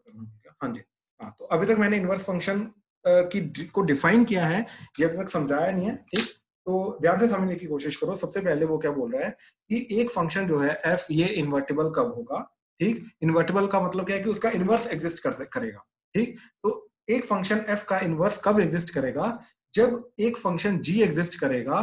करना पड़ेगा। हाँ जी, हाँ, तो अभी तक मैंने इनवर्स फंक्शन को डिफाइन किया है, ये अभी तक समझाया नहीं है, ठीक। तो ध्यान से समझने की कोशिश करो। सबसे पहले वो क्या बोल रहा है कि एक फंक्शन जो है एफ, ये इन्वर्टिबल कब होगा, ठीक। इन्वर्टिबल का मतलब क्या है कि उसका इनवर्स एग्जिस्ट करेगा, ठीक। तो एक फंक्शन एफ का इनवर्स कब एग्जिस्ट करेगा, जब एक फंक्शन जी एग्जिस्ट करेगा,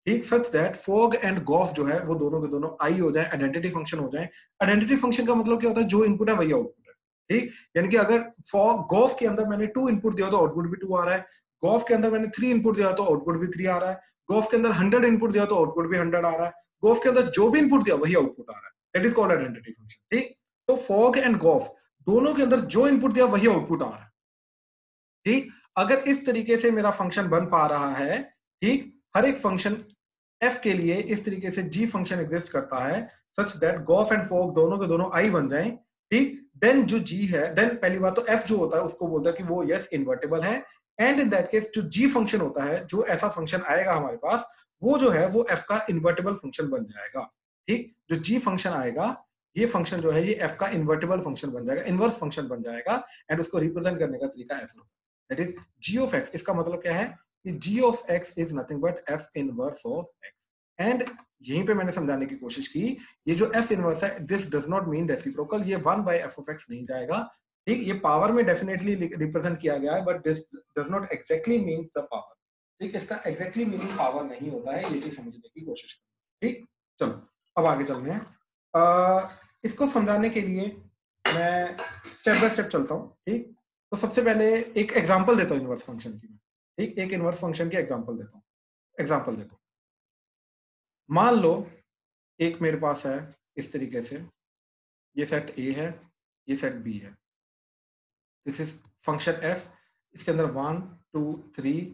ठीक, such that fog and gof जो है वो दोनों के दोनों आई हो जाए, आइडेंटिटी फंक्शन हो जाए। आइडेंटिटी फंक्शन का मतलब क्या होता है, जो इनपुट है वही आउटपुट है, ठीक। यानी कि अगर फॉर गॉफ के अंदर मैंने 2 इनपुट दिया तो आउटपुट भी 2 आ रहा है, गॉफ के अंदर मैंने 3 इनपुट दिया तो आउटपुट भी 3 आ रहा है, गॉफ के अंदर 100 इनपुट दिया तो आउटपुट भी 100 आ रहा है, गॉफ के अंदर जो भी इनपुट दिया वही आउटपुट आ रहा है, that is called identity function, ठीक। तो फॉग एंड गॉफ दोनों के अंदर जो इनपुट दिया वही आउटपुट आ रहा है, ठीक। अगर इस तरीके से मेरा फंक्शन बन पा रहा है, ठीक, हर एक फंक्शन एफ के लिए इस तरीके से जी फंक्शन एग्जिस्ट करता है such that gof and fog दोनों के दोनों आई बन जाएं, ठीक। देन जो जी है, देन पहली बात तो एफ जो होता है उसको बोलता है कि वो यस इन्वर्टेबल है, एंड इन दैट केस जो जी फंक्शन होता है, जो ऐसा फंक्शन आएगा हमारे पास, वो जो है वो एफ का इन्वर्टेबल फंक्शन बन जाएगा, ठीक। जो जी फंक्शन आएगा, ये फंक्शन जो है ये एफ का इन्वर्टेबल फंक्शन बन जाएगा, इनवर्स फंक्शन बन जाएगा, एंड उसको रिप्रेजेंट करने का तरीका ऐसा होता है, that is G of X. इसका मतलब क्या है कि g of x is nothing but f inverse of x, and यहीं पे मैंने समझाने की कोशिश की, ये जो f इनवर्स है this does not mean reciprocal, ये 1 by f of x नहीं जाएगा, ठीक। ये पावर में डेफिनेटली रिप्रेजेंट किया गया है, but this does not exactly mean the power, ठीक। इसका एग्जैक्टली मीनिंग पावर नहीं होता है, ये चीज समझने की कोशिश करें, ठीक। चलो अब आगे चलते हैं। इसको समझाने के लिए मैं स्टेप बाय स्टेप चलता हूँ, ठीक। तो सबसे पहले एक एग्जांपल देता हूँ इनवर्स फंक्शन की, ठीक। एक इनवर्स फंक्शन की एग्जांपल देता हूँ। एग्जांपल देखो, मान लो एक मेरे पास है इस तरीके से, ये सेट ए है, ये सेट बी है, दिस इज फंक्शन एफ, इसके अंदर 1 2 3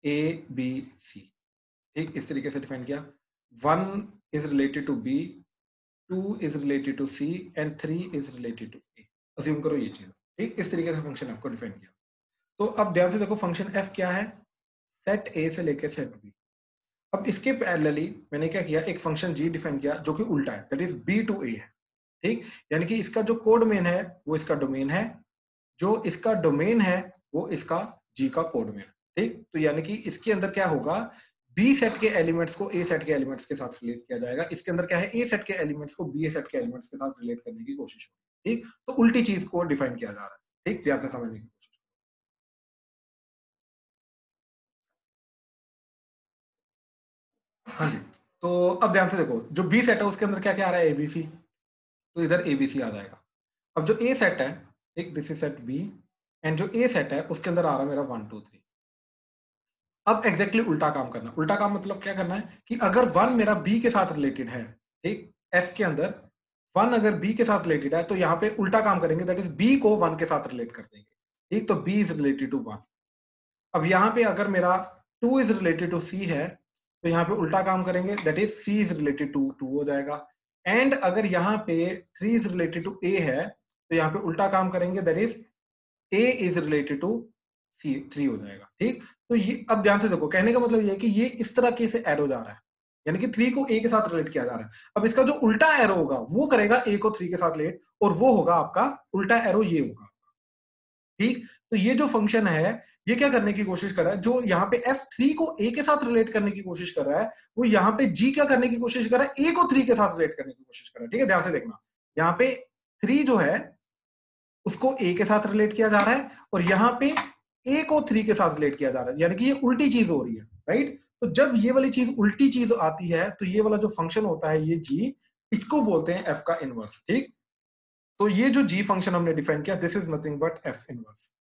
ए बी सी, ठीक। इस तरीके से डिफाइन किया, 1 is related to B, 2 is related to C and 3 is related to A. Assume करो ये चीज, ठीक। इस तरीके से फंक्शन एफ को डिफाइन किया। तो अब ध्यान से देखो, फंक्शन एफ क्या है, सेट ए से लेकर सेट बी। अब इसके पैरेलली मैंने क्या किया, एक फंक्शन जी डिफाइन किया जो कि उल्टा है, दैट इज बी टू ए है, ठीक। यानी कि इसका जो कोडमेन है वो इसका डोमेन है, जो इसका डोमेन है वो इसका जी का कोडमेन है, ठीक। तो यानी कि इसके अंदर क्या होगा, बी सेट के एलिमेंट्स को ए सेट के एलिमेंट्स के साथ रिलेट किया जाएगा, इसके अंदर क्या है, ए सेट के एलिमेंट्स को बी सेट के एलिमेंट्स के साथ रिलेट करने की कोशिश होगी, ठीक। तो उल्टी चीज को डिफाइन किया जा रहा है, ठीक। ध्यान से समझने की कोशिश। हाँ जी, तो अब ध्यान से देखो, जो बी सेट है उसके अंदर क्या क्या आ रहा है, एबीसी, तो इधर एबीसी आ जाएगा। अब जो ए सेट है, एक this is set B, and जो ए सेट है उसके अंदर आ रहा है मेरा 1 2 3। अब एग्जैक्टली उल्टा काम करना, उल्टा काम मतलब क्या करना है कि अगर 1 मेरा बी के साथ रिलेटेड है, ठीक, एफ के अंदर 1 अगर बी के साथ रिलेटेड है तो यहाँ पे उल्टा काम करेंगे, दैट इज बी को 1 के साथ रिलेट कर देंगे, ठीक। तो बी इज रिलेटेड टू 1। अब यहाँ पे अगर मेरा 2 इज रिलेटेड टू सी है तो यहाँ पे उल्टा काम करेंगे, that is C is related to 2 हो जाएगा। एंड अगर यहाँ पे 3 इज रिलेटेड टू ए है तो यहाँ पे उल्टा काम करेंगे, that is a is related to C 3 हो जाएगा, ठीक। तो ये अब ध्यान से देखो, कहने का मतलब ये है कि ये इस तरह के से एरो जा रहा है, यानी कि 3 को ए के साथ रिलेट किया जा रहा है। अब इसका जो उल्टा एरो होगा वो करेगा ए को 3 के साथ रिलेट, और वो होगा आपका उल्टा एरो ये होगा, ठीक। तो ये जो फंक्शन है ये क्या करने की कोशिश कर रहा है, जो यहाँ पे f3 को a के साथ रिलेट करने की कोशिश कर रहा है, वो यहाँ पे g क्या करने की कोशिश कर रहा है, a को 3 के साथ रिलेट करने की कोशिश कर रहा है, ठीक है। ध्यान से देखना, यहाँ पे 3 जो है उसको a के साथ रिलेट किया जा रहा है, और यहाँ पे a को 3 के साथ रिलेट किया जा रहा है, यानी कि ये उल्टी चीज हो रही है, राइट। तो जब ये वाली चीज उल्टी चीज आती है तो ये वाला जो फंक्शन होता है ये g, इसको बोलते हैं f का इनवर्स, ठीक। तो ये जो g फंक्शन हमने डिफाइन किया, this is nothing but f inverse.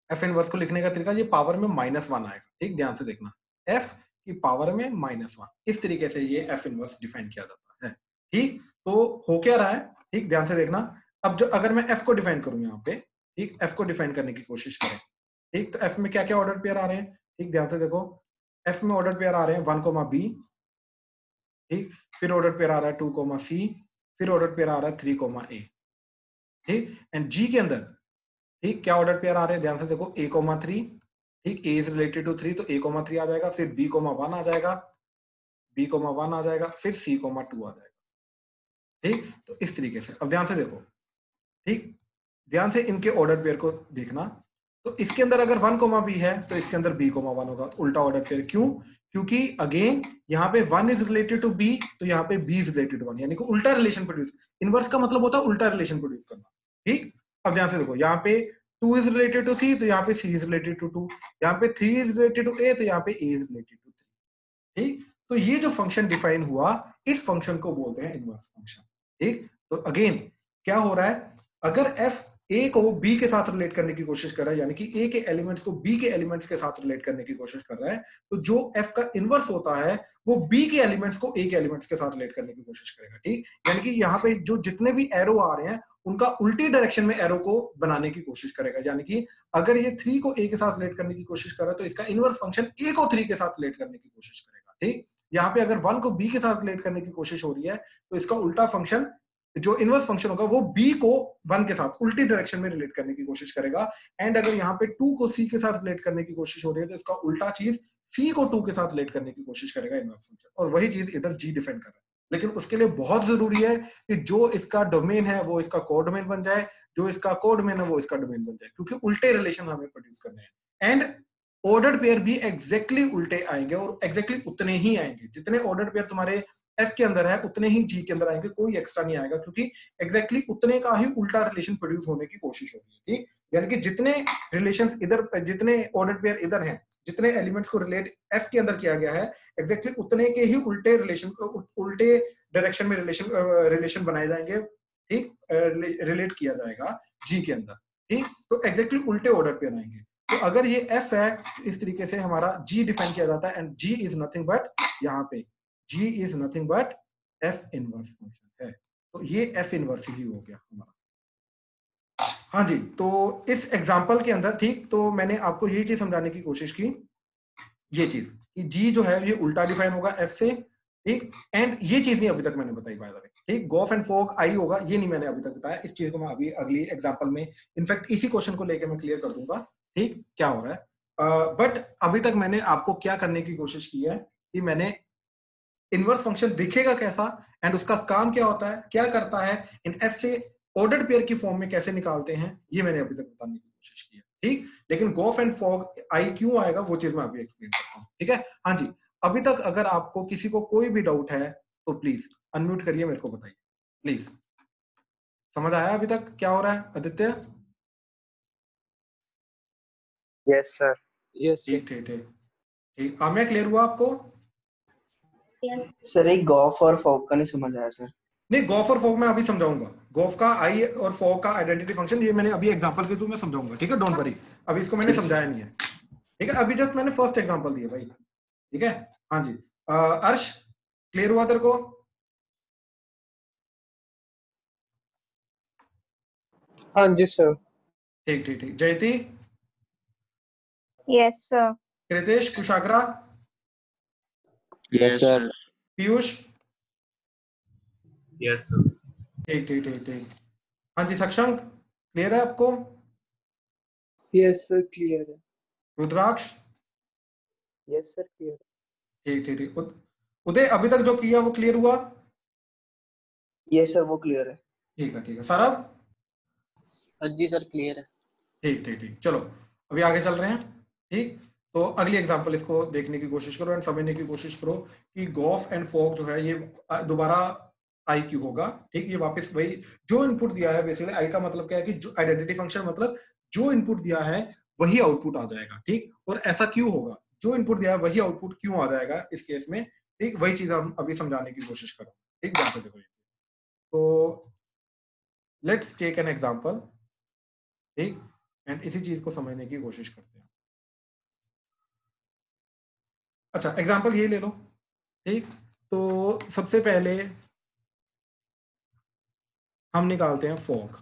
F inverse को लिखने का तरीका, ये पावर में -1 आएगा, ठीक। ध्यान से देखना, एफ की पावर में -1, इस तरीके से ये एफ इनवर्स डिफाइन किया जाता है, ठीक। तो हो क्या रहा है, ठीक, ध्यान से देखना। अब जो अगर मैं एफ को डिफाइन करूं यहाँ पे, ठीक, एफ को डिफाइन करने की कोशिश करें, ठीक। तो एफ में क्या क्या ऑर्डर पेयर आ रहे हैं, ठीक, ध्यान से देखो, एफ में ऑर्डर पेयर आ रहे हैं 1 बी, ठीक। फिर ऑर्डर पेयर आ रहा है 2 सी, फिर ऑर्डर पेयर आ रहा है 3 ए, ठीक। एंड जी के अंदर, ठीक, क्या ऑर्डर पेयर आ रहे हैं, ध्यान से देखो, a,3, ठीक, a इज रिलेटेड टू 3 तो a,3 आ जाएगा, फिर b,1 आ जाएगा, b,1 आ जाएगा, फिर c,2 आ जाएगा, ठीक। तो इस तरीके से अब ध्यान से देखो, ठीक, ध्यान से इनके ऑर्डर पेयर को देखना, तो इसके अंदर अगर 1 बी है तो इसके अंदर b1 होगा, तो उल्टा ऑर्डर पेयर। क्यों? क्योंकि अगेन यहाँ पे 1 इज रिलेटेड टू b, तो यहाँ पे b इज रिलेटेड टू 1, यानी कि उल्टा रिलेशन प्रोड्यूस। इनवर्स का मतलब होता है उल्टा रिलेशन प्रोड्यूस करना। ठीक, अब ध्यान से देखो, यहाँ पे 2 इज रिलेटेड टू c, तो यहाँ पे c इज रिलेटेड टू 2, यहाँ पे 3 इज रिलेटेड टू a, तो यहाँ पे a इज रिलेटेड टू 3। ठीक, तो ये जो फंक्शन डिफाइन हुआ, इस फंक्शन को बोलते हैं इनवर्स फंक्शन। ठीक, तो अगेन क्या हो रहा है, अगर f a को b के साथ रिलेट करने की कोशिश कर रहा है, यानी कि a के एलिमेंट्स को b के एलिमेंट्स के साथ रिलेट करने की कोशिश कर रहा है, तो जो f का इनवर्स होता है वो b के एलिमेंट्स को a के एलिमेंट्स के साथ रिलेट करने की कोशिश करेगा। ठीक, यानी कि यहाँ पे जो जितने भी एरो आ रहे हैं उनका उल्टी डायरेक्शन में एरो को बनाने की कोशिश करेगा। यानी कि अगर ये 3 को a के साथ रिलेट करने की कोशिश कर रहा है, तो इसका इनवर्स फंक्शन a को 3 के साथ रिलेट करने की कोशिश करेगा। ठीक, यहाँ पे अगर 1 को b के साथ रिलेट करने की कोशिश हो रही है, तो इसका उल्टा फंक्शन, जो इनवर्स फंक्शन होगा, वो b को 1 के साथ उल्टी डायरेक्शन में रिलेट करने की कोशिश करेगा। एंड अगर यहाँ पे 2 को c के साथ रिलेट करने की कोशिश हो रही है, तो इसका उल्टा चीज c को 2 के साथ रिलेट करने की कोशिश करेगा इनवर्स फंक्शन, और वही चीज इधर g डिफाइन कर रहा है। लेकिन उसके लिए बहुत जरूरी है कि जो इसका डोमेन है वो इसका कोडोमेन बन जाए, जो इसका कोडोमेन है वो इसका डोमेन बन जाए, क्योंकि उल्टे रिलेशन हमें प्रोड्यूस करने हैं। एंड ऑर्डर्ड पेयर भी एग्जैक्टली उल्टे आएंगे, और एग्जैक्टली उतने ही आएंगे जितने ऑर्डर्ड पेयर तुम्हारे एफ के अंदर है, उतने ही जी के अंदर आएंगे, कोई एक्स्ट्रा नहीं आएगा, क्योंकि एग्जैक्टली उतने का ही उल्टा रिलेशन प्रोड्यूस होने की कोशिश होगी। ठीक, यानी कि जितने रिलेशन इधर, जितने ऑर्डर्ड पेयर इधर हैं, जितने एलिमेंट्स को रिलेट एफ के अंदर किया गया है, एग्जैक्टली उतने के ही उल्टे रिलेशन, उल्टे डायरेक्शन में रिलेशन बनाए जाएंगे। ठीक, रिलेट किया जाएगा जी के अंदर। ठीक, तो एग्जैक्टली उल्टे ऑर्डर पेयर आएंगे। तो अगर ये f है, इस तरीके से हमारा g डिफाइन किया जाता है, and g is nothing but, यहाँ पे g is nothing but f inverse function है, तो ये f इनवर्स ही हो गया हमारा। हाँ जी, तो इस एग्जांपल के अंदर, ठीक, तो मैंने आपको ये चीज समझाने की कोशिश की, ये चीज कि g जो है ये उल्टा डिफाइन होगा f से। ठीक, एंड ये चीज नहीं अभी तक मैंने बताई बाय द वे। ठीक, गॉफ एंड फोग आई होगा, ये नहीं मैंने अभी तक बताया, इस चीज को मैं अभी अगली एग्जांपल में, इनफैक्ट इसी क्वेश्चन को लेकर मैं क्लियर कर दूंगा। ठीक, क्या हो रहा है, बट अभी तक मैंने आपको क्या करने की कोशिश की है कि मैंने इनवर्स फंक्शन दिखेगा कैसा, एंड उसका काम क्या होता है, क्या करता है, इन एफ से ऑर्डर्ड पेयर की फॉर्म में कैसे निकालते हैं, ये मैंने अभी तक बताने की कोशिश की है। ठीक, लेकिन गॉफ एंड फॉग आई क्यों आएगा वो चीज मैं अभी एक्सप्लेन करता हूँ। ठीक है, हाँ जी, अभी तक अगर आपको किसी को कोई भी डाउट है तो प्लीज अनम्यूट करिए, मेरे को बताइए प्लीज। समझ आया अभी तक क्या हो रहा है आदित्य? Yes sir. यस ठीक ठीक ठीक ठीक, आमिया क्लियर हुआ आपको? सर एक गॉफ और फॉग का नहीं समझ आया सर। नहीं, गॉफ और फॉग मैं अभी समझाऊंगा, गॉफ का आई और फॉग का आइडेंटिटी फंक्शन, ये मैंने अभी एग्जांपल के थ्रू में समझाऊंगा। ठीक है, डोंट वरी, अभी इसको मैंने समझाया नहीं है। ठीक है, अभी जस्ट मैंने फर्स्ट एग्जांपल दिया भाई। ठीक है, हाँ जी, अर्श क्लियर हुआ तेरे को? हाँ जी सर। ठीक ठीक ठीक, जयती? Yes sir. Kritesh, Kushagra? Yes sir. Piyush? Yes sir. ठीक ठीक ठीक ठीक, हाँ जी, सक्षम क्लियर है आपको? यस सर क्लियर है। रुद्राक्ष? Yes sir clear. ठीक ठीक ठीक, उदय अभी तक जो किया वो क्लियर हुआ? यस सर वो क्लियर है। ठीक है, सौरभ? जी सर क्लियर है। ठीक ठीक ठीक, चलो अभी आगे चल रहे हैं। ठीक, तो अगली एग्जांपल इसको देखने की कोशिश करो एंड समझने की कोशिश करो कि गॉफ एंड फॉग जो है ये दोबारा आई क्यू होगा। ठीक, ये वापस वही जो इनपुट दिया है, बेसिकली आई का मतलब क्या है कि जो आइडेंटिटी फंक्शन, मतलब जो इनपुट दिया है वही आउटपुट आ जाएगा। ठीक, और ऐसा क्यों होगा, जो इनपुट दिया है वही आउटपुट क्यों आ जाएगा इस केस में? ठीक, वही चीज हम अभी समझाने की कोशिश करो। ठीक, ध्यान से देखो, तो लेट्स टेक एन एग्जांपल। ठीक, एंड इसी चीज को समझने की कोशिश करते हैं। अच्छा, एग्जांपल ये ले लो। ठीक, तो सबसे पहले हम निकालते हैं फॉग।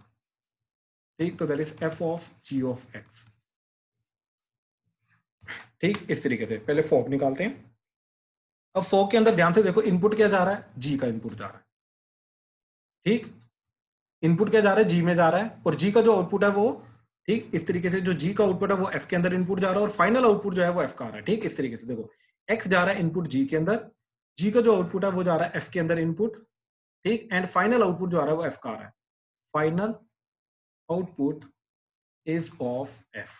ठीक, तो that is F of ji of X. ठीक, इस तरीके से पहले फॉग निकालते हैं। अब फॉग के अंदर ध्यान से देखो, इनपुट क्या जा रहा है, जी का इनपुट जा रहा है। ठीक, इनपुट क्या जा रहा है, जी में जा रहा है, और जी का जो आउटपुट है वो, ठीक, इस तरीके से जो जी का आउटपुट है वो एफ के अंदर इनपुट जा रहा है, और फाइनल आउटपुट जो है वो एफ का आ रहा है। ठीक, इस तरीके से देखो, एक्स जा रहा है इनपुट जी के अंदर, जी का जो आउटपुट है वो जा रहा है एफ के अंदर इनपुट। ठीक, एंड फाइनल आउटपुट जो आ रहा है वो एफ का आ रहा है। Final output is of F.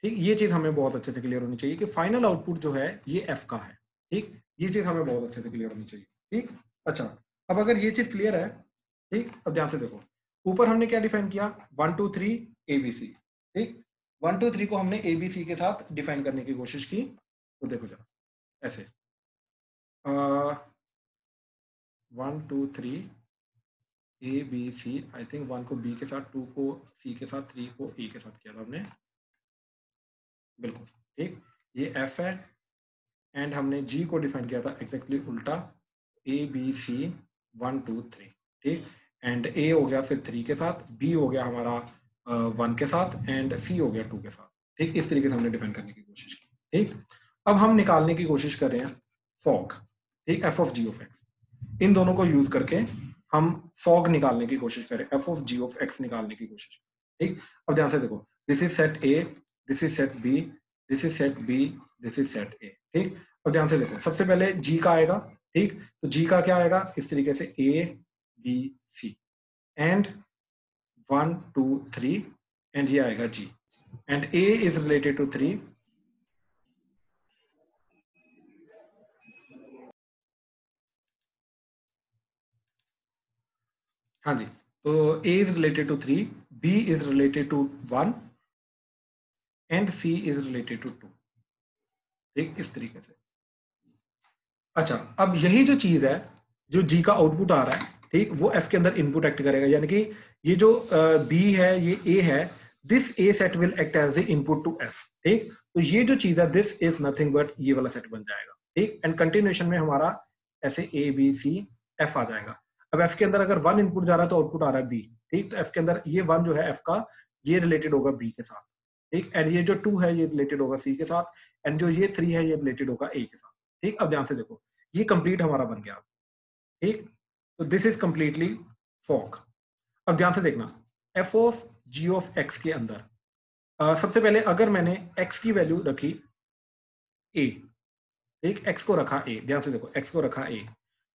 ठीक, ये चीज हमें बहुत अच्छे से क्लियर होनी चाहिए कि फाइनल आउटपुट जो है ये एफ का है। ठीक, ये चीज हमें बहुत अच्छे से क्लियर होनी चाहिए। ठीक, अच्छा, अब अगर ये चीज क्लियर है, ठीक, अब ध्यान से देखो, ऊपर हमने क्या डिफाइन किया, 1 2 3 एबीसी। ठीक, 1 2 3 को हमने एबीसी के साथ डिफाइन करने की कोशिश की, तो देखो जरा ऐसे 1 2 3 ए बी सी, आई थिंक 1 को बी के साथ, 2 को सी के साथ, 3 को ए के साथ किया था हमने, बिल्कुल। ठीक, ये एफ है, एंड हमने जी को डिफाइन किया था एग्जैक्टली उल्टा, ए बी सी 1 2 3। ठीक, एंड ए हो गया फिर 3 के साथ, बी हो गया हमारा 1 के साथ, एंड सी हो गया 2 के साथ। ठीक, इस तरीके से हमने डिफाइन करने की कोशिश की। ठीक, अब हम निकालने की कोशिश कर रहे हैं फॉग। ठीक, F of ji of X, इन दोनों को यूज करके हम फॉग निकालने की कोशिश करें, F of ji of X निकालने की कोशिश। ठीक, अब ध्यान से देखो, this is set A, this is set B, this is set B, this is set A. ठीक, अब ध्यान से देखो, सबसे पहले जी का आएगा। ठीक, तो जी का क्या आएगा, इस तरीके से A B C, and 1 2 3, and ये आएगा G, and A is related to 3, हाँ जी, तो A is related to 3, B is related to 1, and C is related to 2। ठीक, इस तरीके से। अच्छा, अब यही जो चीज है, जो G का आउटपुट आ रहा है, ठीक, वो F के अंदर इनपुट एक्ट करेगा, यानी कि ये जो B है, ये A है, this A set will act as the input to F। ठीक, तो ये जो चीज है, दिस इज नथिंग बट ये वाला सेट बन जाएगा। ठीक, एंड कंटिन्यूएशन में हमारा ऐसे A B C F आ जाएगा। अब F के अंदर अगर 1 इनपुट जा रहा है तो आउटपुट आ रहा है B। ठीक, तो F के अंदर ये 1 जो है F का, ये रिलेटेड होगा B के साथ। ठीक, एंड ये जो 2 है ये रिलेटेड होगा C के साथ, एंड जो ये 3 है ये रिलेटेड होगा A के साथ। ठीक, अब ध्यान से देखो, ये कंप्लीट हमारा बन गया। ठीक, तो दिस इज कंप्लीटली फॉग। अब ध्यान से देखना, F of ji of X के अंदर सबसे पहले अगर मैंने एक्स की वैल्यू रखी ए, ठीक, एक्स को रखा ए, ध्यान से देखो एक्स को रखा ए,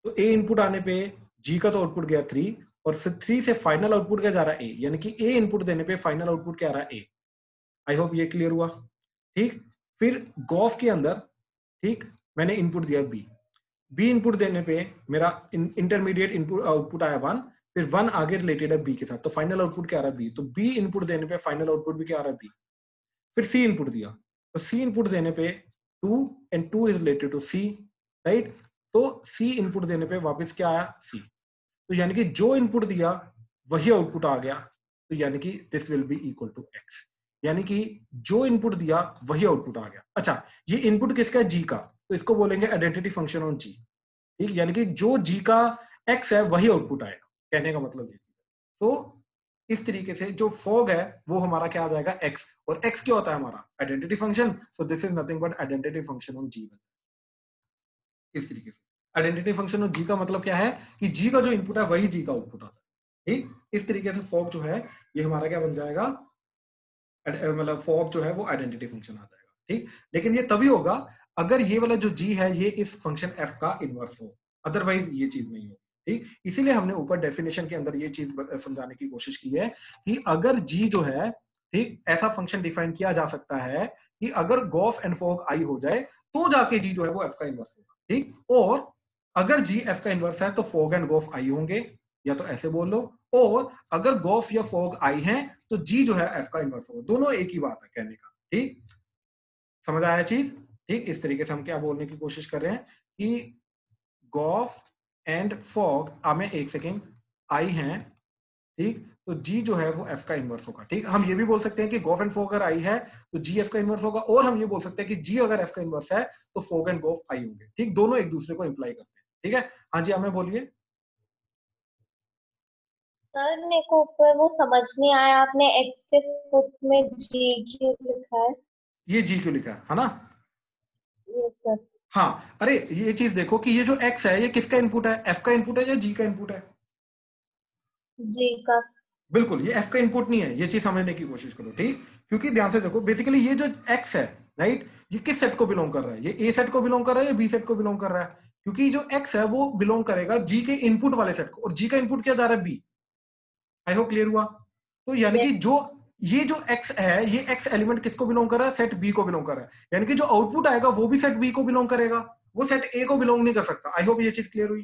तो ए इनपुट आने पे जी का तो आउटपुट गया 3, और फिर 3 से फाइनल आउटपुट क्या जा रहा है ए, यानी कि ए इनपुट देने पे फाइनल आउटपुट क्या आ रहा है ए। आई होप ये क्लियर हुआ। ठीक, फिर गॉफ के अंदर, ठीक, मैंने इनपुट दिया बी, बी इनपुट देने पे मेरा इंटरमीडिएट इनपुट आउटपुट आया 1, फिर 1 आगे रिलेटेड है बी के साथ, तो फाइनल आउटपुट क्या आ रहा है बी, तो बी इनपुट देने पे फाइनल आउटपुट भी क्या आ रहा है बी। फिर सी इनपुट दिया, तो सी इनपुट देने पे 2, and 2 is related to C, right, तो सी इनपुट देने पे वापस क्या आया सी, तो यानी कि जो इनपुट दिया वही आउटपुट आ गया, तो यानी कि this will be equal to X, यानी कि जो इनपुट दिया वही आउटपुट आ गया। अच्छा, ये इनपुट किसका है, जी का, तो इसको बोलेंगे आइडेंटिटी फंक्शन ऑन जी। ठीक, यानी कि जो जी का एक्स है वही आउटपुट आएगा, कहने का मतलब ये। तो इस तरीके से जो फॉग है वो हमारा क्या आ जाएगा एक्स, और एक्स क्या होता है हमारा identity function, so this is nothing but identity function on G. इस तरीके से आइडेंटिटी फंक्शन ऑन जी का मतलब क्या है कि जी का जो इनपुट है वही जी का आउटपुट आता है। ठीक, इस तरीके से फॉग जो है ये हमारा क्या बन जाएगा, मतलब फॉग जो है वो आइडेंटिटी फंक्शन आ जाएगा। ठीक, लेकिन ये तभी होगा अगर ये वाला जो जी है ये इस फंक्शन एफ का इनवर्स हो, अदरवाइज ये चीज नहीं हो। ठीक, इसीलिए हमने ऊपर डेफिनेशन के अंदर ये चीज समझाने की कोशिश की है कि अगर जी जो है, ठीक, ऐसा फंक्शन डिफाइन किया जा सकता है कि अगर गॉफ एंड फॉग आई हो जाए तो जाके जी जो है वो एफ का इनवर्स होगा। ठीक, और अगर जी एफ का इनवर्स है तो फॉग एंड गॉफ आई होंगे, या तो ऐसे बोल लो, और अगर गॉफ या फॉग आई है तो जी जो है एफ का इनवर्स होगा। दोनों एक ही बात है कहने का। ठीक, समझ आया चीज। ठीक, इस तरीके से हम क्या बोलने की कोशिश कर रहे हैं कि गॉफ एंड फॉग में एक सेकेंड आई हैं, ठीक, तो जी जो है वो एफ का इनवर्स होगा। ठीक, हम ये भी बोल सकते हैं कि गॉफ एंड फॉग अगर आई है तो जी एफ का इनवर्स होगा, और हम ये बोल सकते हैं कि जी अगर एफ का इनवर्स है तो फॉग एंड गॉफ आई होंगे। ठीक, दोनों एक दूसरे को इंप्लाई करते हैं। ठीक है, हाँ जी, हमें बोलिए। सर मेरे को ऊपर वो समझ नहीं आया, आपने एक्स के फुट में जी क्यों लिखा है? ये जी क्यों लिखा है ना? Yes sir. हाँ, अरे ये चीज देखो कि ये जो एक्स है ये किसका इनपुट है, एफ का इनपुट है या जी का इनपुट है? जी का। बिल्कुल, ये एफ का इनपुट नहीं है, ये चीज समझने की कोशिश करो। ठीक, क्योंकि ध्यान से देखो बेसिकली ये जो एक्स है, राइट, ये किस सेट को बिलोंग कर रहा है, ये ए सेट को बिलोंग कर रहा है या बी सेट को बिलोंग कर रहा है? क्योंकि जो एक्स है वो बिलोंग करेगा जी के इनपुट वाले सेट को, और जी का इनपुट क्या जा रहा है बी। आई होप क्लियर हुआ। तो यानी कि जो ये जो x है, ये x एलिमेंट किसको बिलोंग कर रहा है? सेट बी को बिलोंग कर रहा है। यानी कि जो आउटपुट आएगा वो भी सेट बी को बिलोंग करेगा, वो सेट ए को बिलोंग नहीं कर सकता। आई होप ये चीज क्लियर हुई।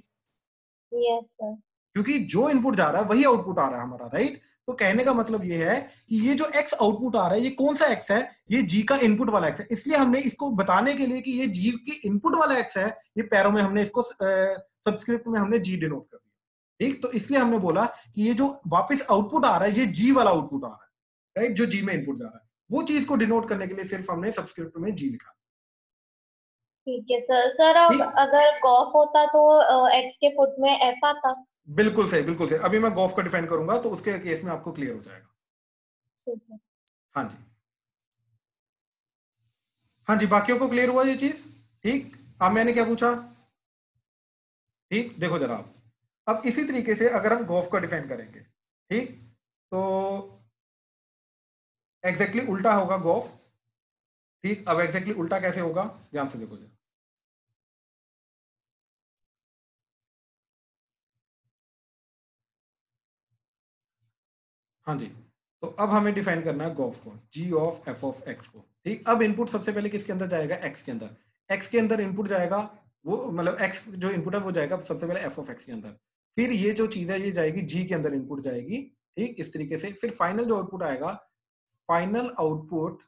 Yes sir. क्योंकि जो इनपुट जा रहा है वही आउटपुट आ रहा है हमारा, राइट। तो कहने का मतलब ये है कि ये जो x आउटपुट आ रहा है, ये कौन सा x है? ये g का इनपुट वाला x है। इसलिए हमने इसको बताने के लिए कि ये g की इनपुट वाला x है, ये पैरों में हमने इसको सबस्क्रिप्ट में हमने g डिनोट कर दिया, ठीक। तो इसलिए हमने बोला कि ये जो वापस आउटपुट आ रहा है, ये g वाला आउटपुट आ रहा है, राइट, जो g में इनपुट जा रहा है। वो चीज को डिनोट करने के लिए सिर्फ हमने सबस्क्रिप्ट में g लिखा। ठीक है सर। सर अब ठीक, अगर गॉफ होता तो x के फुट में f आता। बिल्कुल सही, बिल्कुल सही। अभी मैं गॉफ का डिफाइन करूंगा तो उसके केस में आपको क्लियर हो जाएगा। ठीक है। हाँ जी, हाँ जी, बाकियों को क्लियर हुआ ये चीज? ठीक। अब मैंने क्या पूछा? ठीक, देखो जरा अब इसी तरीके से अगर हम गॉफ का डिफाइन करेंगे, ठीक, तो एग्जैक्टली उल्टा होगा गॉफ। ठीक, अब एग्जैक्टली उल्टा कैसे होगा, ध्यान से देखो जरा। हाँ जी, तो अब हमें डिफाइन करना है गॉफ को, g of f of x को। ठीक, अब इनपुट सबसे पहले किसके अंदर जाएगा? x के अंदर। x के अंदर इनपुट जाएगा, वो मतलब x जो इनपुट है वो जाएगा सबसे पहले f ऑफ x के अंदर। फिर ये जो चीज है ये जाएगी g के अंदर इनपुट जाएगी। ठीक, इस तरीके से फिर फाइनल जो आउटपुट आएगा, final output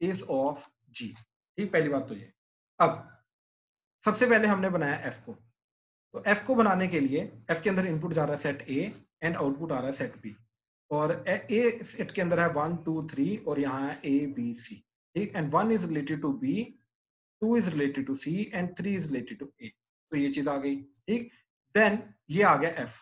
is of g। ठीक, पहली बात तो ये। अब सबसे पहले हमने बनाया f को, तो f को बनाने के लिए f के अंदर इनपुट जा रहा है सेट a एंड आउटपुट आ रहा है सेट b। और ए सेट के अंदर है 1 2 3 और यहाँ है ए बी सी। ठीक, and 1 is related to B, 2 is related to C and 3 is related to A. तो ये चीज आ गई। ठीक, देन ये आ गया एफ।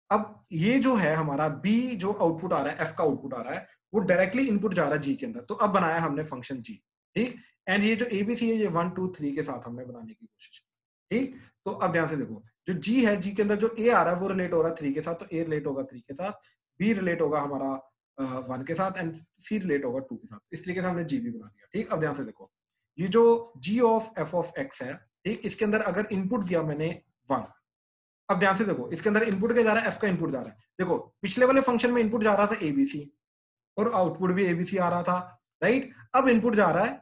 अब ये जो है हमारा बी जो आउटपुट आ रहा है, एफ का आउटपुट आ रहा है, वो डायरेक्टली इनपुट जा रहा है जी के अंदर। तो अब बनाया हमने फंक्शन जी। ठीक, एंड ये जो एबीसी है ये 1 2 3 के साथ हमने बनाने की कोशिश की। ठीक, तो अब ध्यान से देखो, जो जी है, जी के अंदर जो ए आ रहा है वो रिलेट हो रहा है 3 के साथ, तो ए रिलेट होगा 3 के साथ, बी रिलेट होगा हमारा 1 के साथ एंड सी रिलेट होगा 2 के साथ। इस तरीके से हमने जी भी बना दिया। ठीक, अब ध्यान से देखो, ये जो जी ऑफ एफ ऑफ एक्स है, ठीक, इसके अंदर अगर इनपुट दिया मैंने 1, अब ध्यान से देखो इसके अंदर इनपुट क्या जा रहा है? एफ का इनपुट जा रहा है। देखो पिछले वाले फंक्शन में इनपुट जा रहा था एबीसी और आउटपुट भी एबीसी आ रहा था, राइट। अब इनपुट जा रहा है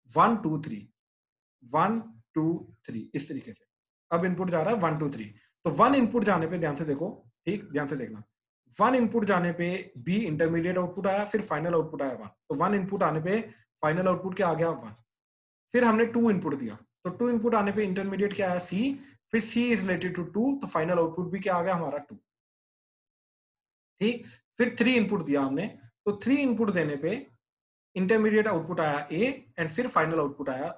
1 2 3, 1 2 3, इस तरीके से अब इनपुट जा रहा है 1 2 3। तो 1 इनपुट जाने पे ध्यान से देखो, ठीक, ध्यान से देखना, 1 इनपुट जाने पे बी इंटरमीडिएट आउटपुट आया, फिर फाइनल आउटपुट आया 1। तो 1 इनपुट आने पे फाइनल आउटपुट क्या आ गया? 1। फिर हमने 2 इनपुट दिया, तो 2 इनपुट आने पे इंटरमीडिएट क्या आया? सी। फिर सी इज रिलेटेड टू 2, तो फाइनल आउटपुट भी क्या आ गया हमारा? 2। ठीक, फिर 3 इनपुट दिया हमने, तो 3 इनपुट देने पे इंटरमीडिएट आउटपुट आया ए एंड फिर फाइनल आउटपुट आया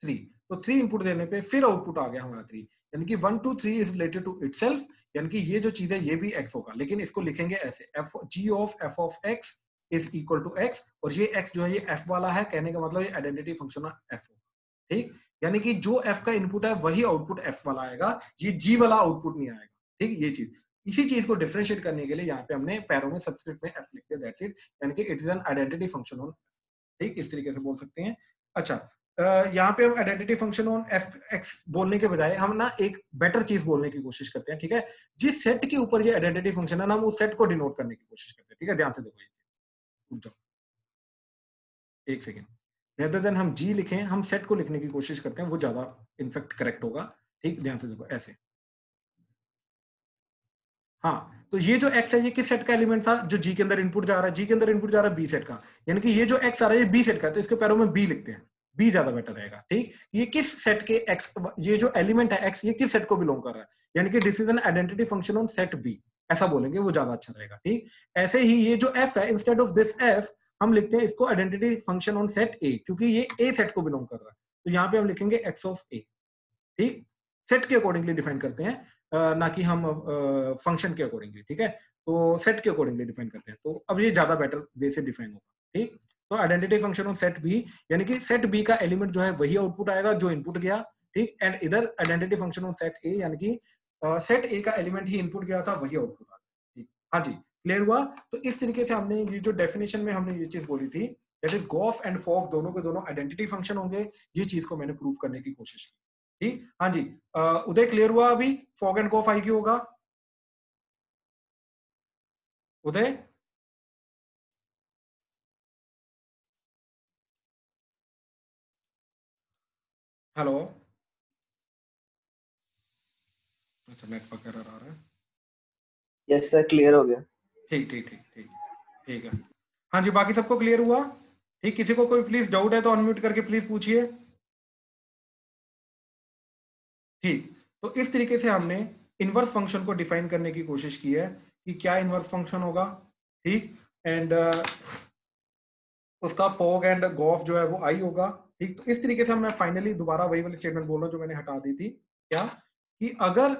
3। तो 3 इनपुट देने पे फिर आउटपुट आ गया हमारा 3, यानी कि 1 2 3 इज रिलेटेड टू इटसेल्फ, यानी कि ये जो चीज है ये भी x होगा, लेकिन इसको लिखेंगे ऐसे, F G of F of x is equal to x, और ये x जो है ये f वाला है, कहने का मतलब ये आइडेंटिटी फंक्शन f होगा। ठीक, यानी कि जो f का इनपुट है वही आउटपुट f वाला आएगा, ये g वाला आउटपुट नहीं आएगा। ठीक, ये चीज, इसी चीज को डिफरेंशिएट करने के लिए यहाँ पे हमने पैरों में सबस्क्रिप्ट में f लिख दिया, दैट्स इट, यानी कि it is an identity function on. ठीक, इस तरीके से बोल सकते हैं। अच्छा, यहाँ पे हम identity function on F x बोलने के बजाय हम ना एक बेटर चीज बोलने की कोशिश करते हैं। ठीक है, जिस सेट के ऊपर ये आइडेंटिटी फंक्शन है ना, हम उस सेट को डिनोट करने की कोशिश करते हैं। ठीक है, ध्यान से देखो, ये एक सेकेंड, रेदर देन हम जी लिखें, हम सेट को लिखने की कोशिश करते हैं, वो ज्यादा इनफेक्ट करेक्ट होगा। ठीक, ध्यान से देखो ऐसे। हाँ, तो ये जो x है ये किस सेट का एलिमेंट था? जो g के अंदर इनपुट जा रहा है, g के अंदर इनपुट जा रहा है b सेट का, यानी कि ये जो x आ रहा है ये b सेट का है, तो इसके पैरों में b लिखते हैं, b ज्यादा बेटर रहेगा। ठीक, ये किस सेट के x, ये जो एलिमेंट है x, ये किस सेट को बिलोंग कर रहा है, यानी कि this is an identity function on set b, ऐसा बोलेंगे, वो ज्यादा अच्छा रहेगा। ठीक, ऐसे ही ये जो f है, इंस्टेड ऑफ दिस f हम लिखते हैं इसको identity function on set a, क्योंकि ये a सेट को बिलोंग कर रहा है, तो यहाँ पे हम लिखेंगे x ऑफ a। ठीक, सेट के अकॉर्डिंगली डिफाइन करते हैं, ना कि हम फंक्शन के अकॉर्डिंगली। ठीक है, तो सेट के अकॉर्डिंगली डिफाइन करते हैं, तो अब ये ज्यादा बेटर वे से डिफाइन होगा। ठीक, तो identity function of set B, यानी कि सेट बी का एलिमेंट जो है वही आउटपुट आएगा जो इनपुट गया। ठीक, एंड इधर आइडेंटिटी फंक्शन ऑफ सेट ए, यानी कि सेट ए का एलिमेंट ही इनपुट गया था, वही आउटपुट आ गया। ठीक, हाँ जी, क्लियर हुआ। तो इस तरीके से हमने ये जो डेफिनेशन में हमने ये चीज बोली थी, that is gof and fog दोनों के दोनों आइडेंटिटी फंक्शन होंगे, ये चीज को मैंने प्रूव करने की कोशिश की। ठीक, हाँ जी, उदय क्लियर हुआ? अभी फॉग एंड गॉफ आई क्यों होगा उदय? हेलो, अच्छा नेटवर्क एरर आ रहा है। यस सर, क्लियर हो गया। ठीक ठीक ठीक ठीक ठीक है। हाँ जी, बाकी सबको क्लियर हुआ? ठीक, किसी को कोई प्लीज डाउट है तो अनम्यूट करके प्लीज पूछिए। ठीक, तो इस तरीके से हमने इनवर्स फंक्शन को डिफाइन करने की कोशिश की है कि क्या इनवर्स फंक्शन होगा। ठीक, एंड उसका फॉग एंड गॉफ जो है वो आई होगा। ठीक, तो इस तरीके से मैं फाइनली दोबारा वही वाली स्टेटमेंट बोल रहा हूं जो मैंने हटा दी थी, क्या कि अगर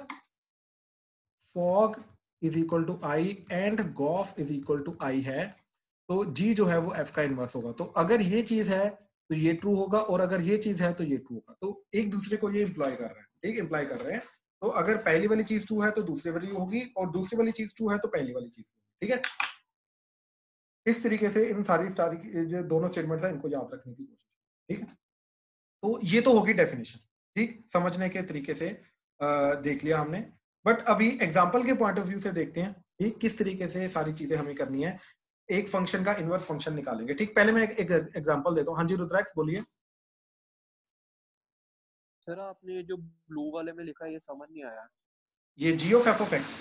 fog is equal to I and gof is equal to I है तो जी जो है वो एफ का इनवर्स होगा। तो अगर ये चीज है तो ये ट्रू होगा, और अगर ये चीज है तो ये ट्रू होगा। तो एक दूसरे को ये इंप्लॉय कर रहे हैं, ठीक, इंप्लॉय कर रहे हैं। तो अगर पहली वाली चीज ट्रू है तो दूसरी वाली होगी, और दूसरी वाली चीज ट्रू है तो पहली वाली चीज होगी। ठीक है, इस तरीके से इन सारी जो दोनों स्टेटमेंट है इनको याद रखने की कोशिश। ठीक है, तो ये तो होगी डेफिनेशन। ठीक, समझने के तरीके से देख लिया हमने। बट अभी एग्जाम्पल के पॉइंट ऑफ व्यू से देखते हैं ठीक किस तरीके से सारी चीजें हमें करनी है। एक फंक्शन का इनवर्स फंक्शन निकालेंगे। ठीक, पहले मैं एक एग्जांपल देता हूँ। हाँ जी रुद्राक्ष बोलिए। सर आपने ये जो ब्लू वाले में लिखा है ये समझ नहीं आया। ये G of F of X,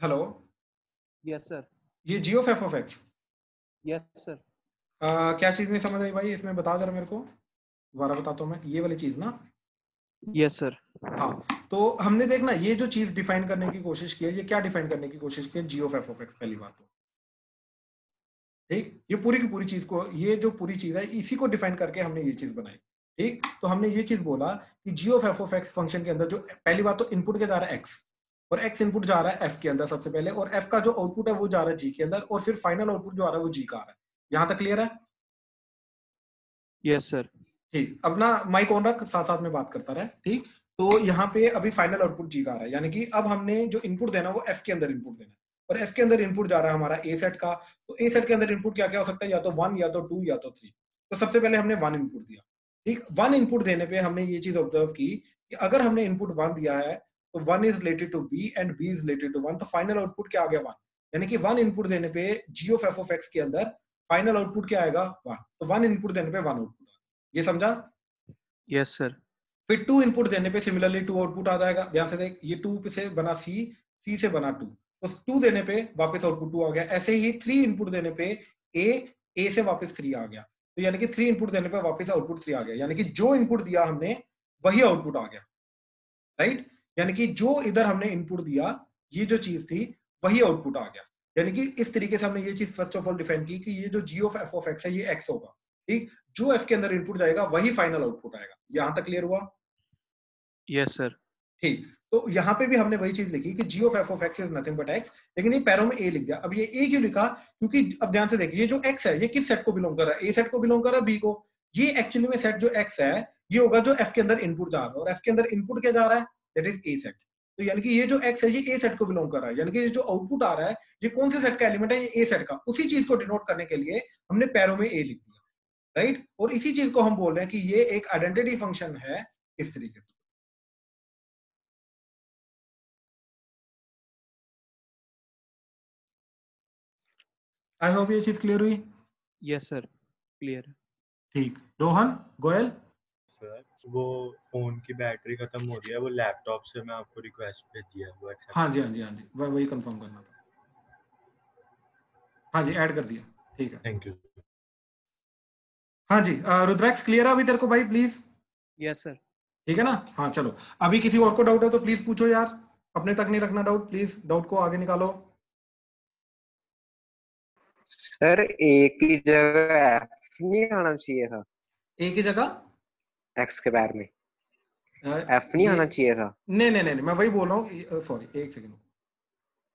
hello, yes sir. ये G of F of X yes sir. क्या चीज नहीं समझ आई भाई इसमें, बता जरा मेरे को, दोबारा बताता हूँ मैं। ये वाली चीज ना, यस सर। हाँ, तो हमने देखना ये जो चीज डिफाइन करने की कोशिश की है, ये क्या डिफाइन करने की कोशिश की है, G of F of x. पहली बात तो ठीक, ये पूरी की पूरी चीज को, ये जो पूरी चीज है इसी को डिफाइन करके हमने ये चीज बनाई। ठीक, तो हमने ये चीज बोला कि G of F of X function के अंदर जो पहली बात तो इनपुट के जा रहा है एक्स, और एक्स इनपुट जा रहा है एफ के अंदर सबसे पहले, और एफ का जो आउटपुट है वो जा रहा है जी के अंदर, और फिर फाइनल आउटपुट जो आ रहा है वो जी का आ रहा है। यहां तक क्लियर है? Yes sir. ठीक, अब ना माइक ऑन रख, साथ साथ में बात करता रहे। ठीक, तो यहाँ पे अभी फाइनल आउटपुट जी का आ रहा है, यानी कि अब हमने जो इनपुट देना वो एफ के अंदर इनपुट देना है, और एफ के अंदर इनपुट जा रहा है हमारा ए सेट का। तो ए सेट के अंदर इनपुट क्या क्या हो सकता है, या तो 1 या तो 2 या तो 3। तो सबसे पहले हमने 1 इनपुट दिया। ठीक, 1 इनपुट देने पे हमने ये चीज ऑब्जर्व की कि अगर हमने इनपुट 1 दिया है तो 1 is related to B and B is related to 1, तो फाइनल आउटपुट क्या आ गया 1। यानी कि 1 इनपुट देने पे जी ऑफ एफ ऑफ एक्स के अंदर फाइनल आउटपुट क्या आएगा 1। तो 1 इनपुट देने पे 1 आउटपुट, ये समझा? Yes sir. फिर 2 इनपुट देने पे सिमिलरली 2 आउटपुट आ जाएगा। ध्यान से देख, ये 2 से बना सी, सी से बना 2, तो 2 देने पे वापस आउटपुट 2 आ गया। ऐसे ही 3 इनपुट देने पे ए, ए से वापस 3 आ गया। तो यानी कि 3 इनपुट देने पे वापस आउटपुट 3 आ गया, यानी कि जो इनपुट दिया हमने वही आउटपुट आ गया। राइट, यानी कि जो इधर हमने इनपुट दिया, ये जो चीज थी वही आउटपुट आ गया। यानी कि इस तरीके से हमने ये चीज फर्स्ट ऑफ ऑल डिफाइन की कि ये जो जी ऑफ एफ ऑफ एक्स है ये एक्स होगा। ठीक, जो एफ के अंदर इनपुट जाएगा वही फाइनल आउटपुट आएगा। यहां तक क्लियर हुआ? Yes sir. ठीक, तो यहाँ पे भी हमने वही चीज लिखी कि G of F of X is nothing but X, लेकिन ये पैरों में ए लिख दिया। अब ये ए क्यों लिखा? क्योंकि अब ध्यान से देखिए, ये जो एक्स है ये किस सेट को बिलोंग कर रहा है, ए सेट को बिलोंग कर रहा है, बी को। ये एक्चुअली में सेट जो एक्स है ये होगा जो एफ के अंदर इनपुट जा रहा है, और एफ के अंदर इनपुट क्या जा रहा है, दैट इज ए सेट। तो यानी कि ये जो एक्स है ये ए सेट को बिलोंग कर रहा है, यानी कि ये जो आउटपुट आ रहा है ये कौन से सेट का एलिमेंट है, ये ए सेट का। उसी चीज को डिनोट करने के लिए हमने पैरों में ए लिख दिया। राइट, और इसी चीज को हम बोल रहे हैं कि ये एक आइडेंटिटी फंक्शन है, इस तरीके से। आई होप ये चीज क्लियर हुई। यस सर, क्लियर है। ठीक, रोहन गोयल। सर वो फोन की बैटरी खत्म हो रही है, वो लैपटॉप से मैं आपको रिक्वेस्ट भेजी है, वो एक्सेप्ट? हाँ जी हाँ जी हाँ जी, वही कंफर्म करना था। हाँ जी, ऐड कर दिया। ठीक है, थैंक यू। हाँ जी रुद्राक्ष क्लियर है अभी तेरे को भाई, प्लीज? Yes sir. ठीक है ना? हाँ चलो, अभी किसी और को डाउट है तो प्लीज पूछो यार, अपने तक नहीं रखना डाउट, प्लीज डाउट को आगे निकालो। सर एक ही जगह एफ नहीं आना चाहिए था, एक ही जगह एक्स के पैर में एफ नहीं ये आना चाहिए था। नहीं नहीं नहीं, मैं वही बोल रहा हूँ, सॉरी एक सेकंड।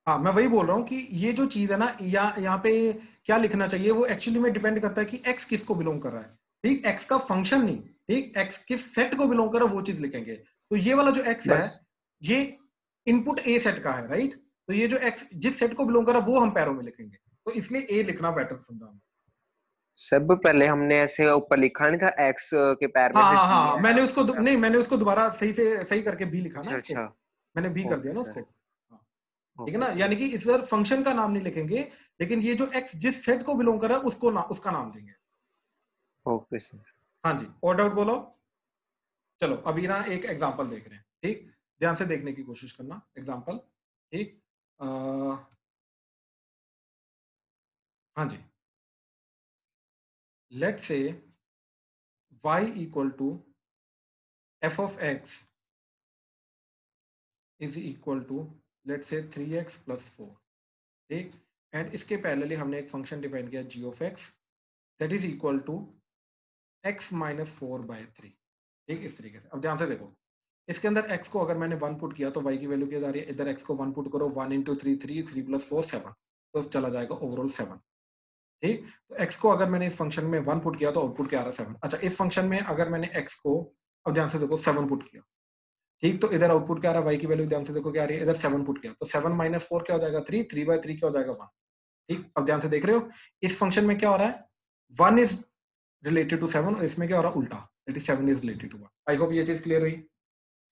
हाँ, मैं वही बोल रहा हूँ कि ये जो चीज है ना, यहाँ पे क्या लिखना चाहिए वो एक्चुअली में डिपेंड करता है कि एक्स किसको बिलोंग कर रहा है। ठीक, एक्स का फंक्शन नहीं, ठीक, एक्स किस सेट को बिलोंग कर रहा है वो चीज लिखेंगे। तो ये वाला जो एक्स है ये इनपुट ए सेट का है, राइट। तो ये जो एक्स जिस सेट को बिलोंग कर रहा है वो हम पैरों में लिखेंगे, तो इसलिए ए लिखना बेटर समझा। सब पहले हमने ऐसे ऊपर लिखा नहीं था एक्स के पैर में। हाँ हाँ, मैंने उसको नहीं, मैंने उसको दोबारा सही करके बी लिखा ना, अच्छा, मैंने बी कर दिया ना उसको। ठीक है ना, ओके यानी कि इस बार फंक्शन का नाम नहीं लिखेंगे, लेकिन ये जो एक्स जिस सेट को बिलोंग कर रहा है उसको उसका नाम लेंगे। Okay sir. हाँ जी, और डाउट बोलो। चलो अभी ना एक एग्जांपल देख रहे हैं, ठीक, ध्यान से देखने की कोशिश करना एग्जांपल, ठीक। हाँ जी, let's say y equal to f of x is equal to let's say 3x plus 4, ठीक। एंड इसके पहले हमने एक फंक्शन डिफाइन किया g of x that is equal to x minus 4/3, ठीक। इस तरीके से अब ध्यान से देखो, इसके अंदर x को अगर मैंने 1 पुट किया तो y की वैल्यू क्या जा रही है, इधर x को 1 पुट करो, 1 इंटू 3 3, 3 प्लस 4 7, तो चला जाएगा ओवरऑल 7, ठीक। तो x को अगर मैंने इस फंक्शन में 1 पुट किया तो आउटपुट क्या आ रहा है 7। अच्छा, इस फंक्शन में अगर मैंने x को, अब ध्यान से देखो, 7 पुट किया, ठीक, तो इधर आउटपुट क्या आ रहा है, y की वैल्यू ध्यान से देखो क्या आ रही है, इधर 7 पुट किया तो 7 माइनस 4 क्या हो जाएगा 3, 3/3 क्या हो जाएगा 1, ठीक। अब ध्यान से देख रहे हो इस फंक्शन में क्या हो रहा है, 1 इज रिलेटेड टू 7 और इसमें क्या हो रहा है उल्टा, that is 7 is related to 1। I hope ये चीज क्लियर हुई,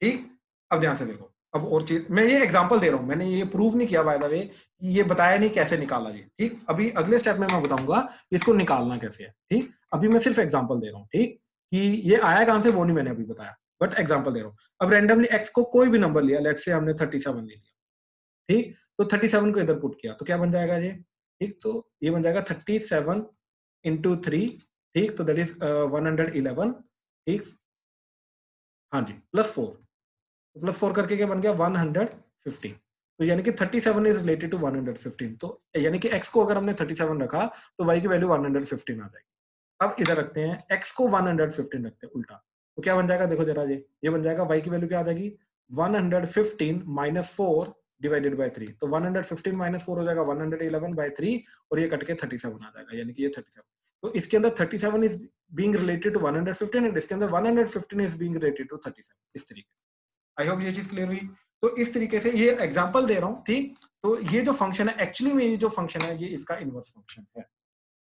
ठीक। अब ध्यान से देखो, अब और चीज मैं ये एग्जांपल दे रहा हूं, मैंने ये प्रूव नहीं किया बाय द वे, ये बताया नहीं कैसे निकाला ये, ठीक। अभी अगले स्टेप में मैं बताऊंगा इसको निकालना कैसे है, ठीक। अभी मैं सिर्फ एग्जांपल दे रहा हूँ, ठीक, कि ये आया कहां से वो नहीं मैंने अभी बताया, बट एग्जांपल दे रहा हूँ। अब रैंडमली x को कोई भी नंबर लिया, लेट्स से हमने 37 ले लिया, ठीक, तो 37 को इधर पुट किया तो क्या बन जाएगा ये, ठीक, तो ये बन जाएगा 37 इंटू 3, ठीक, तो दैट इज 111, ठीक। हाँ जी, प्लस 4, प्लस 4 करके क्या बन गया 115, तो यानी कि 37 इज रिलेटेड टू 115, तो यानी कि x को अगर हमने 37 रखा तो y की वैल्यू 115 आ जाएगी। अब इधर रखते हैं x को 115 रखते हैं उल्टा, तो क्या बन जाएगा देखो जरा, ये बन जाएगा y की वैल्यू क्या आ जाएगी 115 माइनस 4 डिवाइडेड बाय 3, तो 115 माइनस 4 हो जाएगा 111/3 और ये कट के 37 आ जाएगा, यानी कि ये 37। तो इसके अंदर 37 is being related to 115 and इसके अंदर 115 इज बीइंग रिलेटेड टू 37, इस तरीके। आई होप ये चीज क्लियर हुई। तो इस तरीके से ये एग्जांपल दे रहा हूं, ठीक। तो ये जो फंक्शन है एक्चुअली में, ये जो फंक्शन है ये इसका इनवर्स फंक्शन है,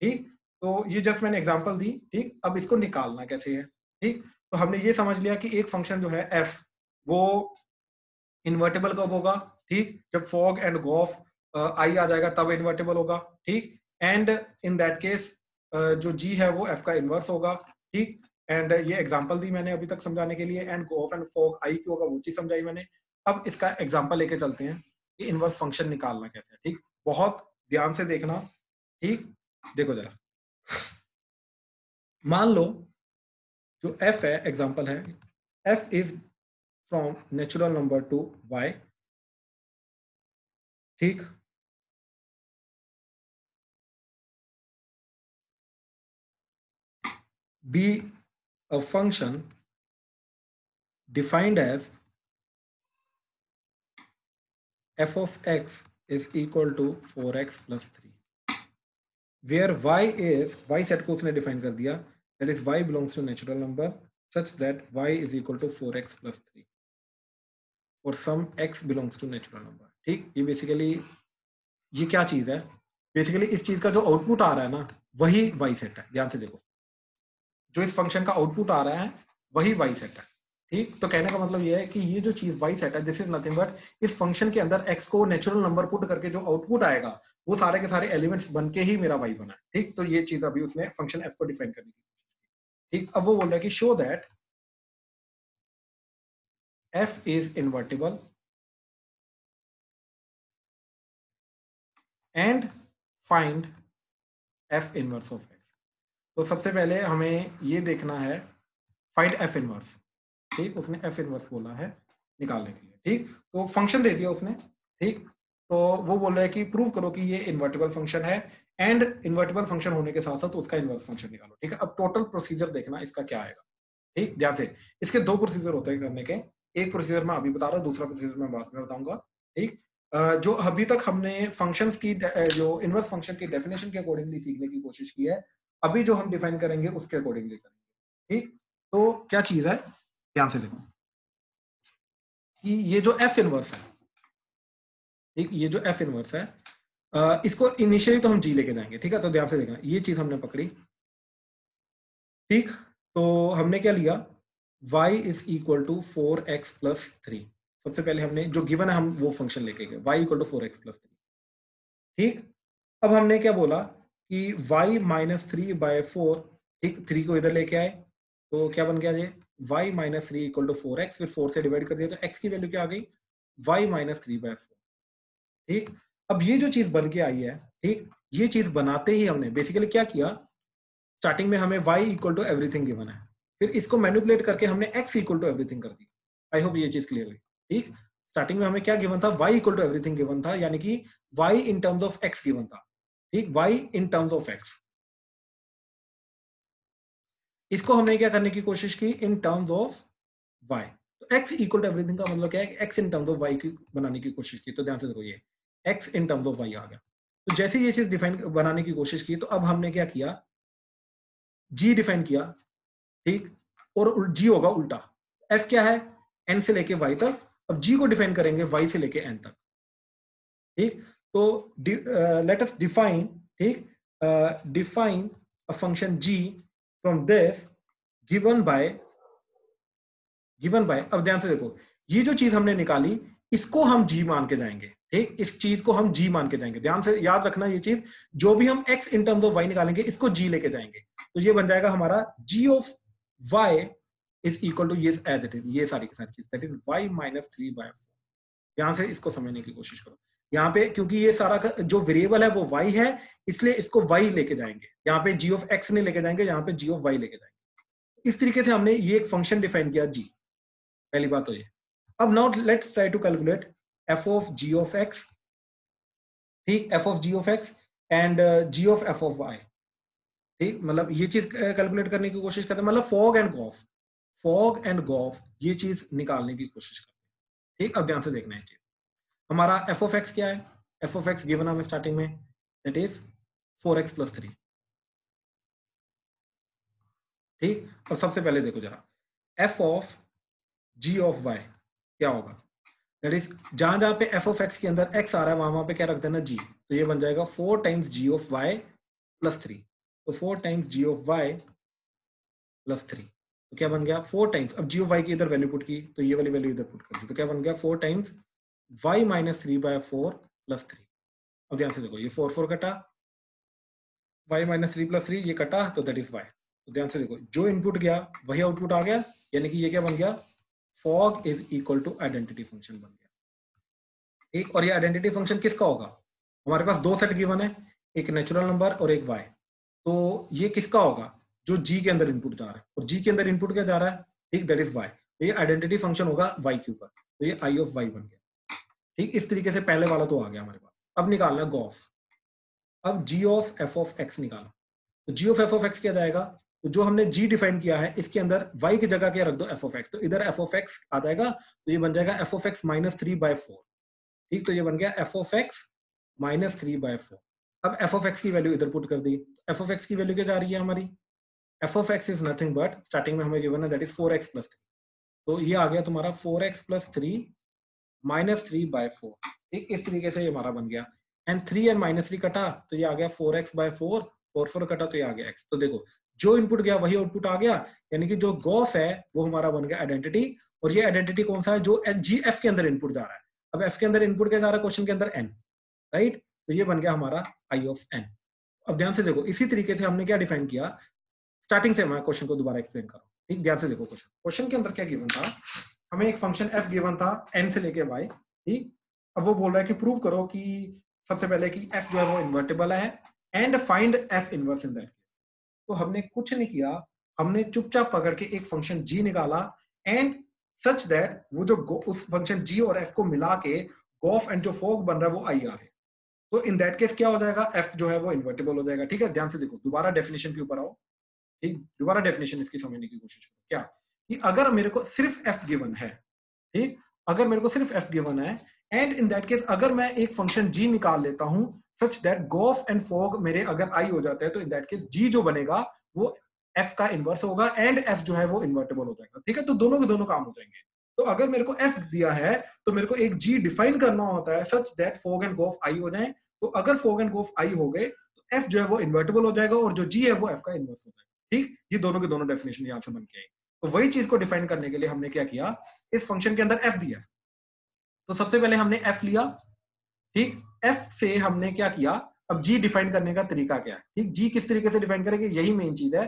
ठीक। तो ये जस्ट मैंने एग्जांपल दी, ठीक। अब इसको निकालना कैसे है, ठीक। तो हमने ये समझ लिया कि एक फंक्शन जो है f वो इन्वर्टेबल कब होगा, ठीक, जब फॉग एंड गॉफ आई आ जाएगा तब इन्वर्टेबल होगा, ठीक। एंड इन दैट केस जो g है वो f का इनवर्स होगा, ठीक। एंड ये एग्जांपल दी मैंने अभी तक समझाने के लिए, एंड गॉफ एंड फॉग आई क्यों होगा वो चीज समझाई मैंने। अब इसका एग्जांपल लेके चलते हैं कि इनवर्स फंक्शन निकालना कैसे है, ठीक। बहुत ध्यान से देखना, ठीक। देखो जरा, मान लो जो f है, एग्जांपल है f is from natural number two y, ठीक। be a function defined as f of x is equal to 4x plus 3, where y is, y set को उसने define कर दिया, that is y belongs to natural number such that y is equal to 4x plus 3 for some x belongs to natural number, ठीक। ये basically ये क्या चीज है, बेसिकली इस चीज का जो आउटपुट आ रहा है ना वही y सेट है। ध्यान से देखो, जो इस फंक्शन का आउटपुट आ रहा है वही y सेट है, ठीक। तो कहने का मतलब ये है कि ये जो चीज y सेट है दिस इज नथिंग बट इस फंक्शन के अंदर x को नेचुरल नंबर पुट करके जो आउटपुट आएगा वो सारे के सारे एलिमेंट्स बन के ही मेरा y बना है, ठीक। तो ये चीज अभी उसने फंक्शन f को डिफाइन करने की, ठीक। अब वो बोल रहा है कि show that f is invertible and find f inverse of x। तो सबसे पहले हमें ये देखना है फाइंड f इनवर्स, ठीक। उसने f इनवर्स बोला है निकालने के लिए, ठीक। तो फंक्शन दे दिया उसने, ठीक। तो वो बोल रहा है कि प्रूव करो कि ये इन्वर्टिबल फंक्शन है एंड इन्वर्टिबल फंक्शन होने के साथ साथ उसका इनवर्स फंक्शन निकालो, ठीक है। अब टोटल प्रोसीजर देखना इसका क्या आएगा, ठीक। ध्यान से, इसके दो प्रोसीजर होते हैं करने के, एक प्रोसीजर मैं अभी बता रहा हूँ, दूसरा प्रोसीजर मैं बाद में बताऊंगा, ठीक। जो अभी तक हमने फंक्शंस की जो इनवर्स फंक्शन की डेफिनेशन के अकॉर्डिंगली सीखने की कोशिश की है, अभी जो हम डिफाइन करेंगे उसके अकॉर्डिंगली करेंगे, ठीक। तो क्या चीज है, ध्यान से देखो कि ये जो f इनवर्स है, ठीक, ये जो f इनवर्स है इसको इनिशियली तो हम g लेके जाएंगे, ठीक है। तो ध्यान से देखना, ये चीज हमने पकड़ी, ठीक। तो हमने क्या लिया, y is equal to 4x plus 3। सबसे पहले हमने जो गिवन है हम वो फंक्शन लेके गए, y equal to 4x plus 3, ठीक। अब हमने क्या बोला कि y माइनस 3/4, ठीक, 3 को इधर लेके आए, तो क्या बन गया ये y minus 3 equal to 4x, फिर 4 से डिवाइड कर दिया तो x की वैल्यू क्या आ गई y माइनस 3/4। ठीक, अब ये जो चीज बन के आई है, ठीक, ये चीज बनाते ही हमने बेसिकली क्या किया, स्टार्टिंग में हमें y equal to everything given है, फिर इसको मैनिपुलेट करके हमने x इक्वल टू एवरीथिंग कर दी। आई होप ये चीज क्लियर हुई। ठीक, स्टार्टिंग में हमें क्या गिवन था, y equal to everything given था, यानी कि y in terms of x given था। ठीक, y in terms of x, इसको हमने क्या करने की कोशिश की, इन टर्म्स ऑफ y। तो x इक्वल टू एवरीथिंग का मतलब क्या है, x in terms of y की बनाने की कोशिश की। तो ध्यान से देखो, ये x in terms of y आ गया। तो जैसे ये चीज डिफाइन बनाने की कोशिश की, तो अब हमने क्या किया, g डिफाइन किया। ठीक, और g होगा उल्टा, f क्या है, n से लेके y तक, अब g को डिफाइन करेंगे y से लेके n तक। ठीक, तो लेट अस डिफाइन, ठीक, define a function g from this given by, अब ध्यान से देखो, ये जो चीज हमने निकाली इसको हम g मान के जाएंगे। ठीक, इस चीज को हम g मान के जाएंगे, ध्यान से याद रखना ये चीज, जो भी हम x in terms of y निकालेंगे इसको g लेके जाएंगे। तो ये बन जाएगा हमारा g of y is equal to ये एज इट इज, ये सारी की सारी चीज, दैट इज y माइनस 3/4। ध्यान से इसको समझने की कोशिश करो। यहाँ पे क्योंकि ये सारा जो वेरिएबल है वो y है, इसलिए इसको y लेके जाएंगे, यहाँ पे g ऑफ x नहीं लेके जाएंगे, यहाँ पे g ऑफ y लेके जाएंगे। इस तरीके से हमने ये एक फंक्शन डिफाइन किया g, पहली बात तो ये। अब now let's try to calculate f of g of x, ठीक, f of g of x and g of f of y। ठीक, मतलब ये चीज कैलकुलेट करने की कोशिश करते हैं, मतलब फॉग एंड गॉफ ये चीज निकालने की कोशिश करते हैं। ठीक, अब ध्यान से देखना है चीज, हमारा f ऑफ x क्या है, f ऑफ x गिवन हमें स्टार्टिंग में, दैट इज 4x प्लस 3। ठीक, और सबसे पहले देखो जरा, f of g of y क्या होगा, दैट इज जहां जहां पे f ऑफ x के अंदर x आ रहा है वहां वहां पे क्या रख देना g, तो ये बन जाएगा 4 times g of y plus 3। तो 4 times g of y plus 3, तो क्या बन गया 4 टाइम्स, अब g ऑफ y की इधर वैल्यू पुट की तो ये वाली वैल्यू इधर पुट कर दी, तो क्या बन गया 4 टाइम्स y माइनस 3/4 प्लस 3। अब ध्यान से देखो, ये 4 कटा, y माइनस 3 प्लस 3 ये कटा, तो दैट इज y। तो ध्यान से देखो, जो इनपुट गया वही आउटपुट आ गया, यानी कि ये क्या बन गया, fog is equal to identity function बन गया। ठीक, और ये आइडेंटिटी फंक्शन किसका होगा, हमारे पास दो सेट गिवन है, एक नेचुरल नंबर और एक y। तो ये किसका होगा, जो g के अंदर इनपुट जा रहा है, और g के अंदर इनपुट क्या जा रहा है, ठीक, दैट इज y। तो ये आइडेंटिटी फंक्शन होगा y के ऊपर, तो ये i ऑफ y बन गया। ठीक, इस तरीके से पहले वाला तो आ गया हमारे पास। अब निकालना गॉफ, अब g of f of x निकाला, तो g of f of x क्या जाएगा, तो जो हमने g डिफाइन किया है इसके अंदर y की जगह क्या रख दो f ऑफ x, तो इधर f ऑफ x आ जाएगा, तो ये बन जाएगा f ऑफ x माइनस 3/4। ठीक, तो ये बन गया f ऑफ x माइनस 3/4। अब f ऑफ x की वैल्यू इधर पुट कर दी, f ऑफ x की वैल्यू क्या जा रही है हमारी, f of x is nothing but starting में हमें गिवन है दैट इज 4x प्लस 3, तो ये आ गया तुम्हारा 4x प्लस 3 माइनस 3/4। ठीक, इस तरीके से ये हमारा बन गया, एंड 3 एंड माइनस 3 कटा तो ये आ गया 4x/4, 4 कटा तो ये आ गया x। तो देखो जो इनपुट गया वही आउटपुट आ गया, यानी कि जो गॉफ है वो हमारा बन गया आइडेंटिटी, और ये आइडेंटिटी कौन सा है, जो gf के अंदर इनपुट जा रहा है। अब f के अंदर इनपुट क्या जा रहा है क्वेश्चन के अंदर, n, राइट, तो ये बन गया हमारा i ऑफ n। अब ध्यान से देखो, इसी तरीके से हमने क्या डिफाइन किया, स्टार्टिंग से मैं क्वेश्चन को दोबारा एक्सप्लेन करूं। ठीक, ध्यान से देखो, क्वेश्चन के अंदर क्या गिवन था, हमें एक फंक्शन f गिवन था n से लेके y। ठीक, अब वो बोल रहा है कि प्रूव करो कि सबसे पहले कि f जो है वो इन्वर्टिबल है, and find f inverse in that. तो हमने कुछ नहीं किया, हमने चुपचाप पकड़ के एक फंक्शन g निकाला, एंड सच दैट वो जो उस फंक्शन g और f को मिला के गॉफ एंड जो फॉग बन रहा है वो i आ रहा है। तो इन दैट केस क्या हो जाएगा, f जो है वो इन्वर्टिबल हो जाएगा। ठीक है, ध्यान से देखो, दोबारा डेफिनेशन के ऊपर आओ। ठीक, दोबारा डेफिनेशन इसकी समझने की कोशिश करो, क्या कि अगर मेरे को सिर्फ f गिवन है, ठीक, अगर मेरे को सिर्फ f गिवन है, एंड इन दैट केस अगर मैं एक फंक्शन g निकाल लेता हूं such that gof and fog मेरे अगर i हो जाते हैं, तो इन दैट केस g जो बनेगा वो f का इनवर्स होगा, एंड f जो है वो इन्वर्टिबल हो जाएगा। ठीक है, तो दोनों के दोनों काम हो जाएंगे। तो अगर मेरे को f दिया है तो मेरे को एक g डिफाइन करना होता है such that fog and gof i हो जाए। तो अगर फॉग एंड गॉफ i हो गए तो f जो है वो इन्वर्टिबल हो जाएगा, और जो g है वो f का इनवर्स हो जाएगा। ठीक, ये दोनों के दोनों डेफिनेशन यहां से बन के आई। तो वही चीज को डिफाइन करने के लिए हमने क्या किया, इस फंक्शन के अंदर f दिया, तो सबसे पहले हमने f लिया। ठीक, f से हमने क्या किया, अब g डिफाइन करने का तरीका क्या है। ठीक, g किस तरीके से डिफाइन करेंगे, यही मेन चीज है।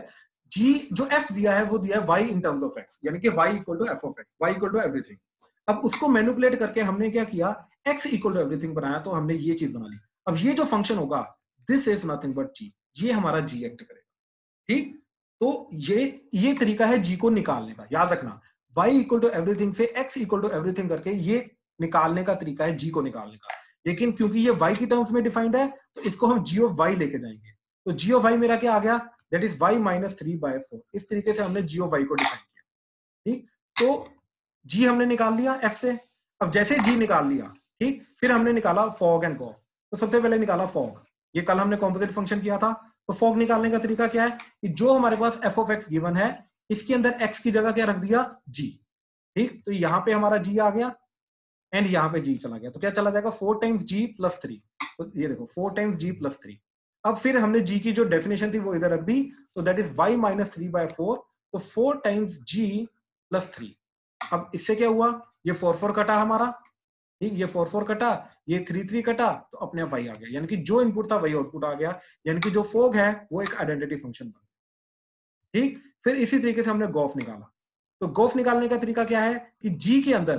जी जो f दिया है वो दिया है y in terms of x, यानी कि y equal to f of x, y equal to everything. अब उसको मैनिपुलेट करके हमने क्या किया, x इक्वल टू एवरीथिंग बनाया, तो हमने ये चीज बना ली। अब ये जो फंक्शन होगा this is nothing but g, ये हमारा g एक्ट करेगा, ठीक। तो ये तरीका है g को निकालने का, याद रखना y इक्वल टू एवरीथिंग से x इक्वल टू एवरीथिंग करके ये निकालने का तरीका है g को निकालने का। लेकिन क्योंकि ये y की टर्म्स में डिफाइंड है तो इसको हम g ऑफ y लेके जाएंगे। तो g ऑफ y मेरा क्या आ गया, दैट इज y माइनस 3/4। इस तरीके से हमने g ऑफ y को डिफाइन किया, ठीक। तो g हमने निकाल लिया f से। अब जैसे g निकाल लिया, ठीक, फिर हमने निकाला फॉग एंड गॉफ। तो सबसे पहले निकाला फॉग, ये कल हमने कॉम्पोजिट फंक्शन किया था। तो फॉग निकालने का तरीका क्या है कि जो हमारे पास f ऑफ x गिवन है इसके अंदर x की जगह क्या रख दिया, g, ठीक। तो यहाँ पे हमारा g आ गया एंड यहाँ पे g चला गया, तो क्या चला जाएगा 4 टाइम्स g प्लस 3। तो ये देखो 4 टाइम्स g प्लस 3। अब फिर हमने g की जो डेफिनेशन थी वो इधर रख दी, तो दैट इज y माइनस 3/4। तो 4 टाइम्स g प्लस 3। अब इससे क्या हुआ, ये 4 कटा हमारा, ठीक, ये 4 कटा, ये 3 कटा, तो अपने आप y आ गया, यानी कि जो इनपुट था वही आउटपुट आ गया, यानी कि जो फॉग है वो एक आइडेंटिटी फंक्शन बन गया, ठीक। फिर इसी तरीके से हमने गॉफ निकाला। तो गॉफ निकालने का तरीका क्या है कि g के अंदर,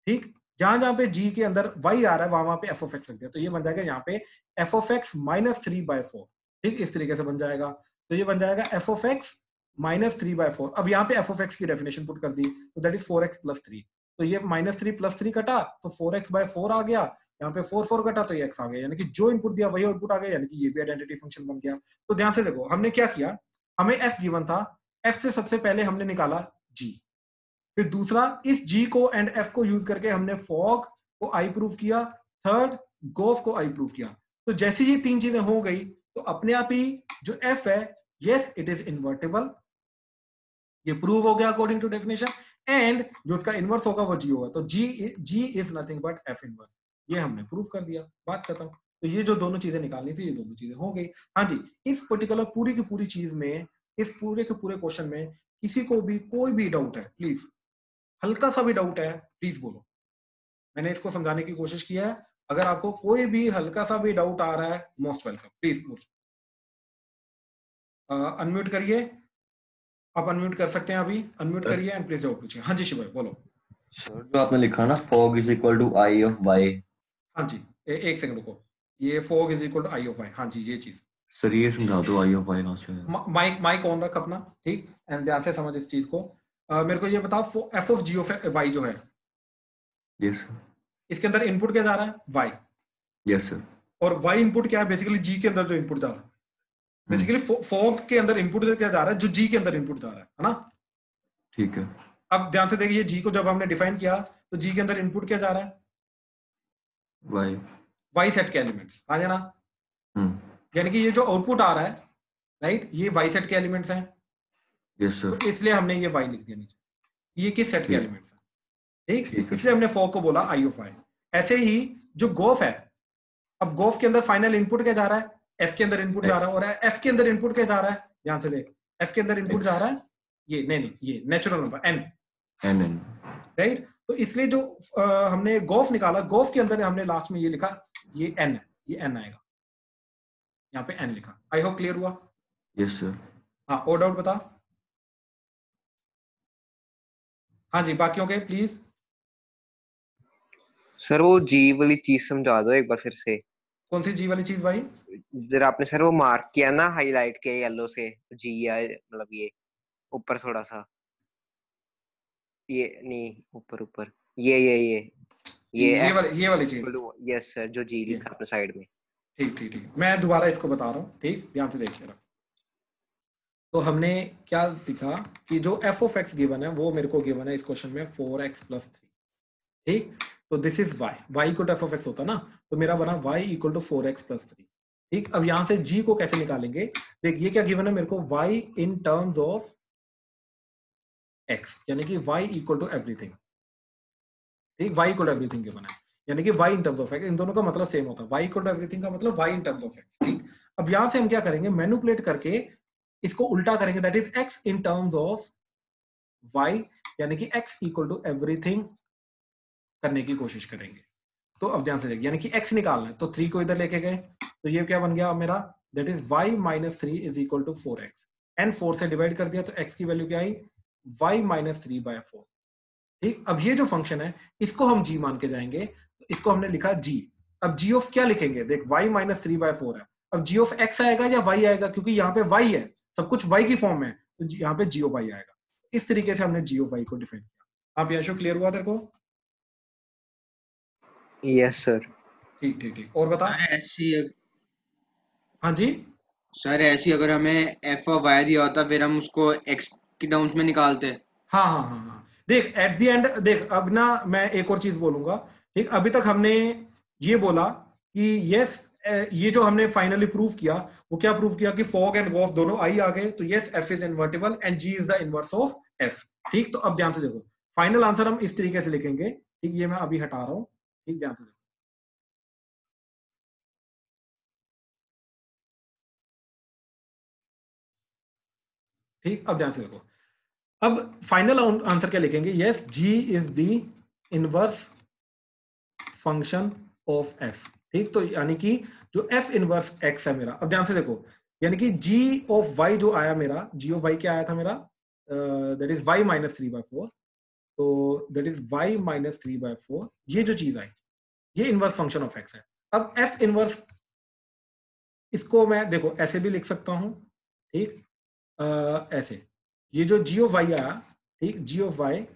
ठीक, जहां जहां पे g के अंदर y आ रहा है वहां पे f ऑफ x रख दिया, तो ये बन जाएगा यहाँ पे f ऑफ x माइनस 3/4, ठीक, इस तरीके से बन जाएगा। तो ये बन जाएगा f ऑफ x माइनस 3/4। अब यहाँ पे f ऑफ x की डेफिनेशन पुट कर दी, तो दैट इज 4x प्लस 3। तो ये माइनस 3 प्लस 3 कटा, तो 4x/4 आ गया, यहाँ पे 4 कटा, तो ये x आ गया, यानी कि जो इनपुट दिया वही आउटपुट आ गया, यानी कि ये भी आइडेंटिटी फंक्शन बन गया। तो ध्यान से देखो हमने क्या किया, हमें f गिवन था, f से सबसे पहले हमने निकाला g, फिर दूसरा इस g को एंड f को यूज करके हमने फॉग को i प्रूव किया, थर्ड गॉफ को i प्रूव किया। तो जैसी ये तीन चीजें हो गई तो अपने आप ही जो f है, यस इट इज इन्वर्टेबल, ये प्रूव हो गया अकॉर्डिंग टू डेफिनेशन, एंड जो उसका इनवर्स होगा वो g होगा। तो g is nothing but f inverse, ये हमने प्रूव कर दिया, बात खत्म। तो ये जो दोनों चीजें निकालनी थी, ये दोनों चीजें हो गई। हाँ जी, इस पर्टिकुलर पूरी की पूरी चीज में, इस पूरे के पूरे क्वेश्चन में किसी को भी कोई भी डाउट है, प्लीज, हल्का सा भी डाउट है, प्लीज बोलो। मैंने इसको समझाने की कोशिश की है, अगर आपको कोई भी हल्का सा भी डाउट आ रहा है, मोस्ट वेलकम, प्लीज बोलो। अनम्यूट करिए, आप अनम्यूट कर सकते हैं अभी, अनम्यूट करिए एंड प्लीज डाउट पूछिए। हाँ जी शिव भाई बोलो। सर जो आपने लिखा ना fog is equal to I of Y, हाँ जी, एक सेकंड रुको, ये fog is equal to I of Y, हाँ जी ये चीज। सर ये समझा दो आई ऑफ वाई कहाँ से है? माइक ऑन रख अपना, ठीक, एंड ध्यान से समझ इस चीज को। मेरे को ये बताओ F of ji of Y जो है, यस सर। इसके अंदर इनपुट क्या जा रहा है, वाई, यस सर। और वाई इनपुट क्या है, बेसिकली जी के अंदर जो इनपुट जा रहा है, बेसिकली फॉग के अंदर इनपुट क्या जा रहा है, जो जी के अंदर इनपुट जा रहा है ना, ठीक है। अब ध्यान से देखिए, जी को जब हमने डिफाइन किया तो जी के अंदर इनपुट क्या जा रहा है, वाई, वाई सेट के एलिमेंट्स आ जाना, यानी कि ये जो आउटपुट आ रहा है, राइट, ये वाई सेट के एलिमेंट्स हैं, यस सर। तो इसलिए हमने ये वाई लिख दिया नीचे, ये किस सेट के एलिमेंट्स हैं, ठीक, ठीक है। इसलिए हमने फॉग को बोला आई ऑफ वाई। ऐसे ही जो गोफ है, अब गोफ के अंदर फाइनल इनपुट क्या जा रहा है, एफ के अंदर इनपुट जा रहा है, और एफ के अंदर इनपुट क्या जा रहा है, ध्यान से देख, एफ के अंदर इनपुट जा रहा है ये, नहीं ये natural number N, N, right. तो इसलिए जो हमने गोफ निकाला, गोफ के अंदर हमने लास्ट में ये लिखा, ये एन है, ये एन आएगा, यहाँ पे एन लिखा। आई होप क्लियर हुआ। Yes sir. हाँ और डाउट बता। हाँ जी बाकियों के प्लीज। सर वो जी वाली चीज समझा दो एक बार फिर से। कौन सी जी वाली चीज भाई? जरा आपने सर वो मार्क किया ना हाईलाइट के येलो से, जी या मतलब ये ऊपर थोड़ा सा, ये नहीं ऊपर ऊपर, ये वाली चीज। यस सर, जो जी लिखा अपने साइड में। ठीक मैं दोबारा इसको बता रहा हूँ, ठीक, ध्यान से देखिए। तो हमने क्या दिखा कि जो f ऑफ x गिवन है वो मेरे को गिवन है इस क्वेश्चन में 4x प्लस 3, ठीक। तो this is y equal to f of x होता ना, तो मेरा बना y equal to 4x plus 3, ठीक। अब यहां से g को कैसे निकालेंगे, देख ये क्या गिवन है मेरे को, y in terms of x, यानी कि y इक्वल टू एवरीथिंग, ठीक, y equal to everything given है, यानी कि y in terms of x, इन दोनों का मतलब सेम होता है, y इक्वल टू एवरीथिंग का मतलब y in terms of x, ठीक। अब यहां से हम क्या करेंगे, मैनिपुलेट करके इसको उल्टा करेंगे, that is x in terms of y, यानी कि x इक्वल टू एवरीथिंग करने की कोशिश करेंगे। तो अब ध्यान से देखिए, यानी कि x निकालना है, तो 3 को इधर लेके गए, तो ये क्या बन गया मेरा, that is y minus 3 is equal to 4x, n 4 से डिवाइड कर दिया तो x की वैल्यू क्या आई, y माइनस 3/4। ठीक, अब ये जो फंक्शन है इसको हम g मान के जाएंगे, तो इसको हमने लिखा g। अब g ऑफ क्या लिखेंगे, देख y माइनस 3/4 है, अब g ऑफ x आएगा या y आएगा, क्योंकि यहाँ पे y है, सब कुछ y की फॉर्म में, तो यहाँ पे g ऑफ y आएगा। इस तरीके से हमने g ऑफ y को डिफाइन किया। आप यशो क्लियर हुआ तेरे को? Yes sir. ठीक ठीक ठीक, और बता। सर ऐसी हाँ जी, सर ऐसी अगर हमें एफ ऑफ वाई दिया होता फिर हम उसको एक्स की टर्म्स में निकालते। हाँ हाँ हाँ हाँ, देख एट द एंड, देख अब ना मैं एक और चीज बोलूंगा। ठीक, अभी तक हमने ये बोला कि यस, ये जो हमने फाइनली प्रूव किया वो क्या प्रूव किया कि फॉग एंड गॉफ दोनों आई आ गए, तो yes F is invertible and G is the inverse of F. ठीक, तो अब ध्यान से देखो, फाइनल आंसर हम इस तरीके से लिखेंगे। ठीक, ये मैं अभी हटा रहा हूं। ठीक, ध्यान से देखो, ठीक, अब ध्यान से देखो, अब फाइनल आंसर क्या लिखेंगे, yes G is the inverse function of F. ठीक, तो यानी कि जो एफ इनवर्स एक्स है मेरा, अब ध्यान से देखो, यानी कि जी ऑफ वाई जो आया मेरा, जी ऑफ वाई क्या आया था मेरा, दैट इज वाई माइनस 3/4, तो दैट इज वाई माइनस 3/4, ये जो चीज आई ये इनवर्स फंक्शन ऑफ एक्स है। अब एफ इनवर्स, इसको मैं देखो ऐसे भी लिख सकता हूं। ठीक, ऐसे, ये जो जी ऑफ वाई आया, ठीक, जी ऑफ वाई,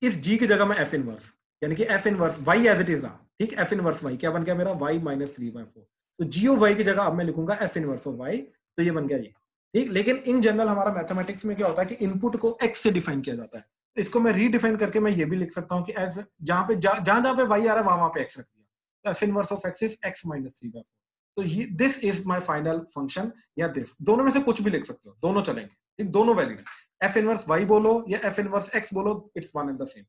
इस जी की जगह में एफ इनवर्स, यानी कि F inverse Y as it is रहा। ठीक, एफ इनवर्स वाई क्या बन गया मेरा, वाई माइनस 3/4, तो जी ऑफ वाई की जगह अब मैं लिखूंगा एफ इनवर्स ऑफ वाई, तो ये बन गया ये। ठीक, लेकिन इन जनरल हमारा मैथमेटिक्स में क्या होता है कि इनपुट को एक्स से डिफाइन किया जाता है, तो इसको मैं रीडिफाइन करके मैं ये भी लिख सकता हूँ कि जहां पे जहां पे वाई आ रहा है वहां पे एक्स रख दिया, तो F inverse of X is x minus 3/4। तो ये this is my final function, या दिस, दोनों में से कुछ भी लिख सकते हो, दोनों चलेंगे। ठीक, दोनों वैलिड है, एफ इनवर्स वाई बोलो या एफ इनवर्स एक्स बोलो, it's one and the same.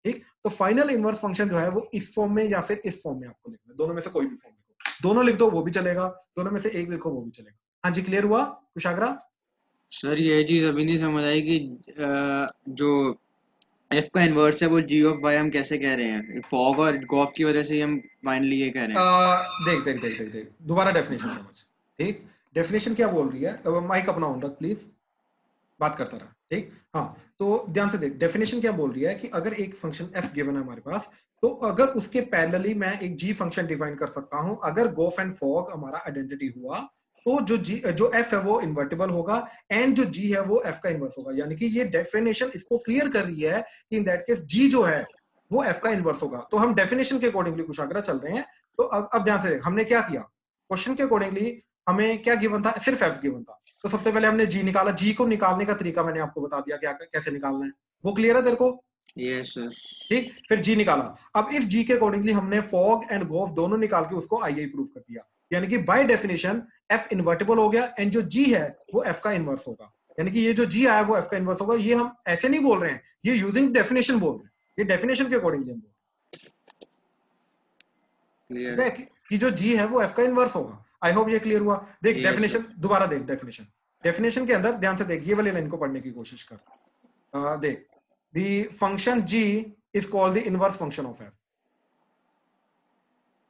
ठीक, तो फाइनल इनवर्स फंक्शन जो है वो इस फॉर्म में या फिर इस फॉर्म में आपको लिखना है, दोनों में से कोई भी फॉर्म लिखो, दोनों लिख दो वो भी चलेगा, दोनों में से एक लिखो वो भी चलेगा। हाँ जी, क्लियर हुआ कुशाग्रा? सर ये चीज अभी नहीं समझ आई कि जो एफ का इनवर्स है वो जी ऑफ वाई हम कैसे कह रहे हैं, फॉग और गॉफ की वजह से हम फाइनली ये कह रहे हैं। देख देख देख देख देख, दोबारा डेफिनेशन समझ। ठीक, डेफिनेशन क्या बोल रही है, अब माइक अपना ऑन रख प्लीज, बात करता रहा। ठीक, हाँ, तो ध्यान से देख, डेफिनेशन क्या बोल रही है कि अगर एक फंक्शन f गिवन है हमारे पास, तो अगर उसके पैरेलली मैं एक g फंक्शन डिफाइन कर सकता हूं, अगर गोफ एंड फॉग हमारा आइडेंटिटी हुआ, तो जो f है वो इन्वर्टिबल होगा एंड जो g है वो f का इन्वर्स होगा। यानी कि ये डेफिनेशन इसको क्लियर कर रही है कि इन दैट केस g जो है वो f का इन्वर्स होगा। तो हम डेफिनेशन के अकॉर्डिंगली कुशाग्रा चल रहे हैं। तो अब ध्यान से देख, हमने क्या किया, क्वेश्चन के अकॉर्डिंगली हमें क्या गिवन था, सिर्फ f गिवन था, तो सबसे पहले हमने जी निकाला, जी को निकालने का तरीका मैंने आपको बता दिया क्या कैसे निकालना है, वो क्लियर है तेरे को? Yes sir. ठीक, फिर जी निकाला, अब इस जी के अकॉर्डिंगली हमने फॉग एंड गोफ दोनों निकाल के उसको आई प्रूव कर दिया, यानी कि बाय डेफिनेशन एफ इन्वर्टिबल हो गया एंड जो जी है वो एफ का इन्वर्स होगा, यानी कि ये जो जी आया वो एफ का इन्वर्स होगा। ये हम ऐसे नहीं बोल रहे हैं, ये यूजिंग डेफिनेशन बोल रहे हैं, ये डेफिनेशन के अकॉर्डिंगली हम बोल रहे हैं कि जो जी है वो एफ का इन्वर्स होगा। आई होप ये क्लियर हुआ। देख डेफिनेशन दोबारा देख, डेफिनेशन के अंदर ध्यान से देख, ये वाली लाइन को पढ़ने की कोशिश कर। देख, the function g is called the inverse function of f।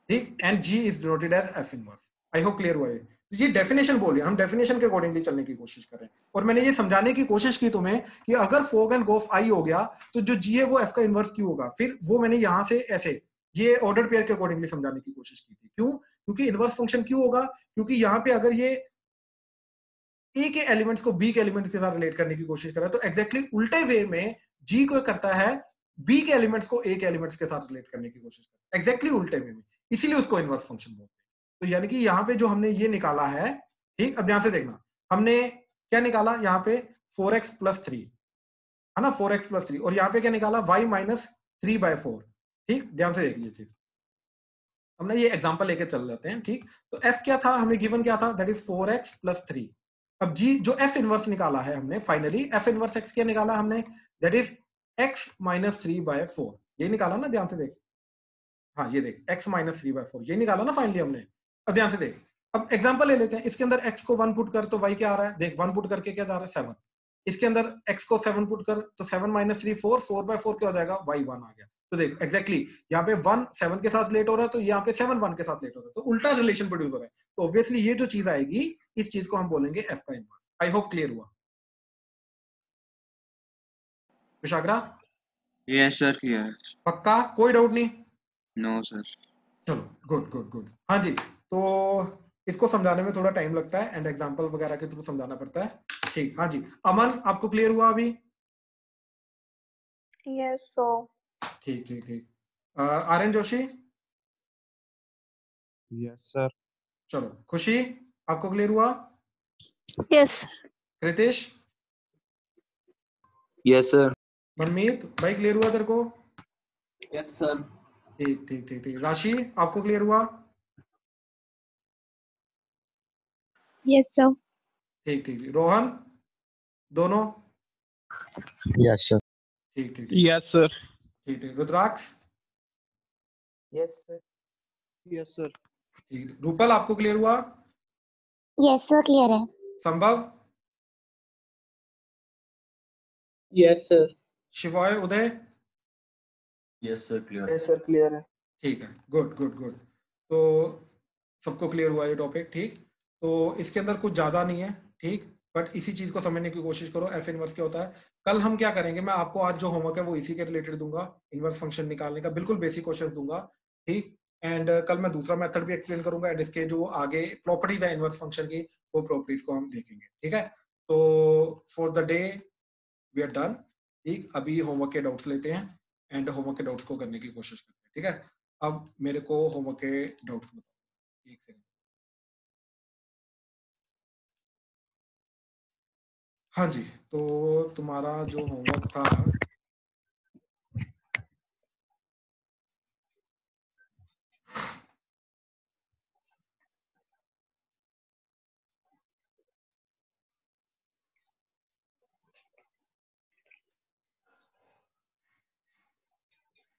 ठीक, and g is denoted as f inverse. I hope clear हुआ। ये डेफिनेशन बोल रही है, हम डेफिनेशन के अकॉर्डिंगली चलने की कोशिश कर रहे हैं, और मैंने ये समझाने की कोशिश की तुम्हें कि अगर फॉग एंड गोफ आई हो गया तो जो g है वो f का इनवर्स क्यों होगा, फिर वो मैंने यहां से ऐसे ये ऑर्डर पेयर के अकॉर्डिंगली समझाने की कोशिश की थी। क्यों? क्योंकि इनवर्स फंक्शन क्यों होगा, क्योंकि यहाँ पे अगर ये ए के एलिमेंट्स को बी के एलिमेंट्स के साथ रिलेट करने की कोशिश कर रहा है, तो एग्जैक्टली उल्टे वे में जी को करता है बी के एलिमेंट्स को ए के एलिमेंट्स के साथ रिलेट करने की कोशिश करता है, एग्जैक्टली उल्टे वे में, इसीलिए उसको इनवर्स फंक्शन बोलते हैं। तो यानी कि यहाँ पे जो हमने ये निकाला है, ठीक, अब ध्यान से देखना, हमने क्या निकाला यहाँ पे 4x + 3 है ना, 4x + 3, और यहाँ पे क्या निकाला y - 3/4। ठीक, ध्यान से देखिए चीज, हमने ये एग्जांपल लेके चल जाते हैं। ठीक, तो f क्या था, हमें गिवन क्या था, दैट इज 4x + 3। अब g जो f इनवर्स निकाला है हमने, फाइनली f इनवर्स x क्या निकाला हमने, दैट इज x - 3/4, ये निकाला ना, ध्यान से देख, हाँ ये देख x - 3/4 ये निकाला ना फाइनली हमने। अब ध्यान से देख, अब एग्जांपल ले लेते हैं, इसके अंदर x को 1 पुट कर तो y क्या आ रहा है, देख 1 पुट करके क्या जा रहा है 7, इसके अंदर x को 7 पुट कर तो 7 - 3 4, 4/4 क्या हो जाएगा, y 1 आ गया। तो देख एग्जैक्टली यहाँ पे 1 7 के साथ लेट हो रहा है, तो यहाँ पे 7 1 के साथ लेट हो रहा है, तो उल्टा रिलेशन प्रोड्यूस हो रहा है, तो ऑब्वियसली ये जो चीज आएगी इस चीज को हम बोलेंगे f का इनवर्स। आई होप क्लियर हुआ। कुशाग्रा यस सर क्लियर है। पक्का, कोई डाउट नहीं? No sir. चलो गुड गुड गुड। हाँ जी, तो इसको समझाने में थोड़ा टाइम लगता है एंड एग्जांपल वगैरह के थ्रू समझाना पड़ता है। ठीक, हाँ जी। अमन आपको क्लियर हुआ अभी? यस सो ठीक ठीक ठीक। आर्यन जोशी? Yes sir. चलो, खुशी आपको क्लियर हुआ? Yes Kritish? Yes sir. Manmeet भाई क्लियर हुआ तेरे को? Yes sir. ठीक ठीक ठीक ठीक। राशि आपको क्लियर हुआ? Yes sir. ठीक ठीक ठीक। रोहन दोनों? Yes sir. ठीक ठीक ठीक यस सर। ठीक ठीक। Rudraksh? Yes sir. Yes sir. ठीक। रूपल आपको क्लियर हुआ? यस सर क्लियर है। Sambhav? Yes sir. Shivay Uday? Yes sir clear. Yes sir clear है। ठीक है, गुड गुड गुड। तो सबको क्लियर हुआ ये टॉपिक? ठीक, तो इसके अंदर कुछ ज्यादा नहीं है, ठीक, बट इसी चीज को समझने की कोशिश करो। एफ इनवर्स क्या होता है? कल हम क्या करेंगे, मैं आपको आज जो होमवर्क है वो इसी के रिलेटेड दूंगा, इनवर्स फंक्शन निकालने का बिल्कुल बेसिक क्वेश्चन दूंगा, ठीक। एंड कल मैं दूसरा मेथड भी एक्सप्लेन करूंगा एंड इसके जो आगे प्रॉपर्टीज है इनवर्स फंक्शन की, वो प्रॉपर्टीज को हम देखेंगे, ठीक है। तो for the day we are done, ठीक। अभी होमवर्क के डाउट्स लेते हैं एंड होमवर्क के डाउट्स को करने की कोशिश करते हैं, ठीक है। अब मेरे को होमवर्क के डाउट्स बताओ, एक सेकंड। हाँ जी, तो तुम्हारा जो होमवर्क था,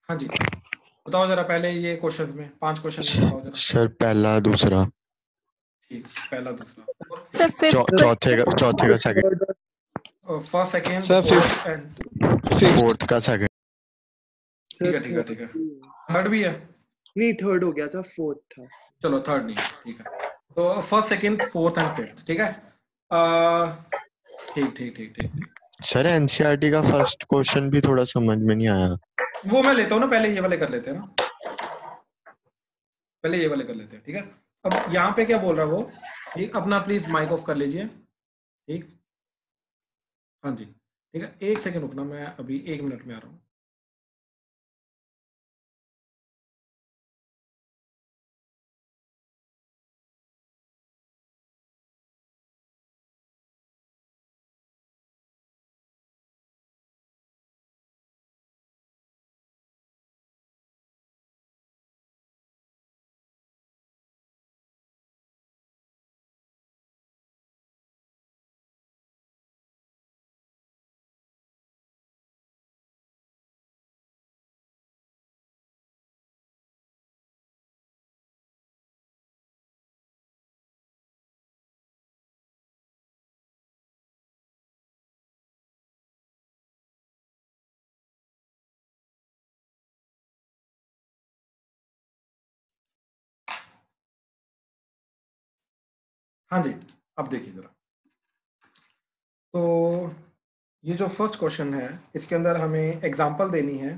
हाँ जी बताओ जरा, पहले ये क्वेश्चंस में 5 क्वेश्चन में बताओ जरा। सर पहला दूसरा। ठीक, पहला दूसरा और सर चौथे का second. First second sir, fourth and fourth का सेकंड। ठीक है ठीक है ठीक है। थर्ड भी है? नहीं थर्ड हो गया था, फोर्थ था। चलो थर्ड नहीं, ठीक है। तो first second fourth and fifth, ठीक है। ठीक ठीक ठीक ठीक। सर एनसीईआरटी का फर्स्ट क्वेश्चन भी थोड़ा समझ में नहीं आया। वो मैं लेता हूँ ना, पहले ये वाले कर लेते हैं ना, पहले ये वाले कर लेते हैं, ठीक है। अब यहाँ पे क्या बोल रहा है वो, ठीक, अपना प्लीज माइक ऑफ कर लीजिए, ठीक। हाँ जी ठीक है, एक सेकंड रुकना, मैं अभी 1 मिनट में आ रहा हूँ। हाँ जी, अब देखिए जरा, तो ये जो फर्स्ट क्वेश्चन है इसके अंदर हमें एग्जांपल देनी है,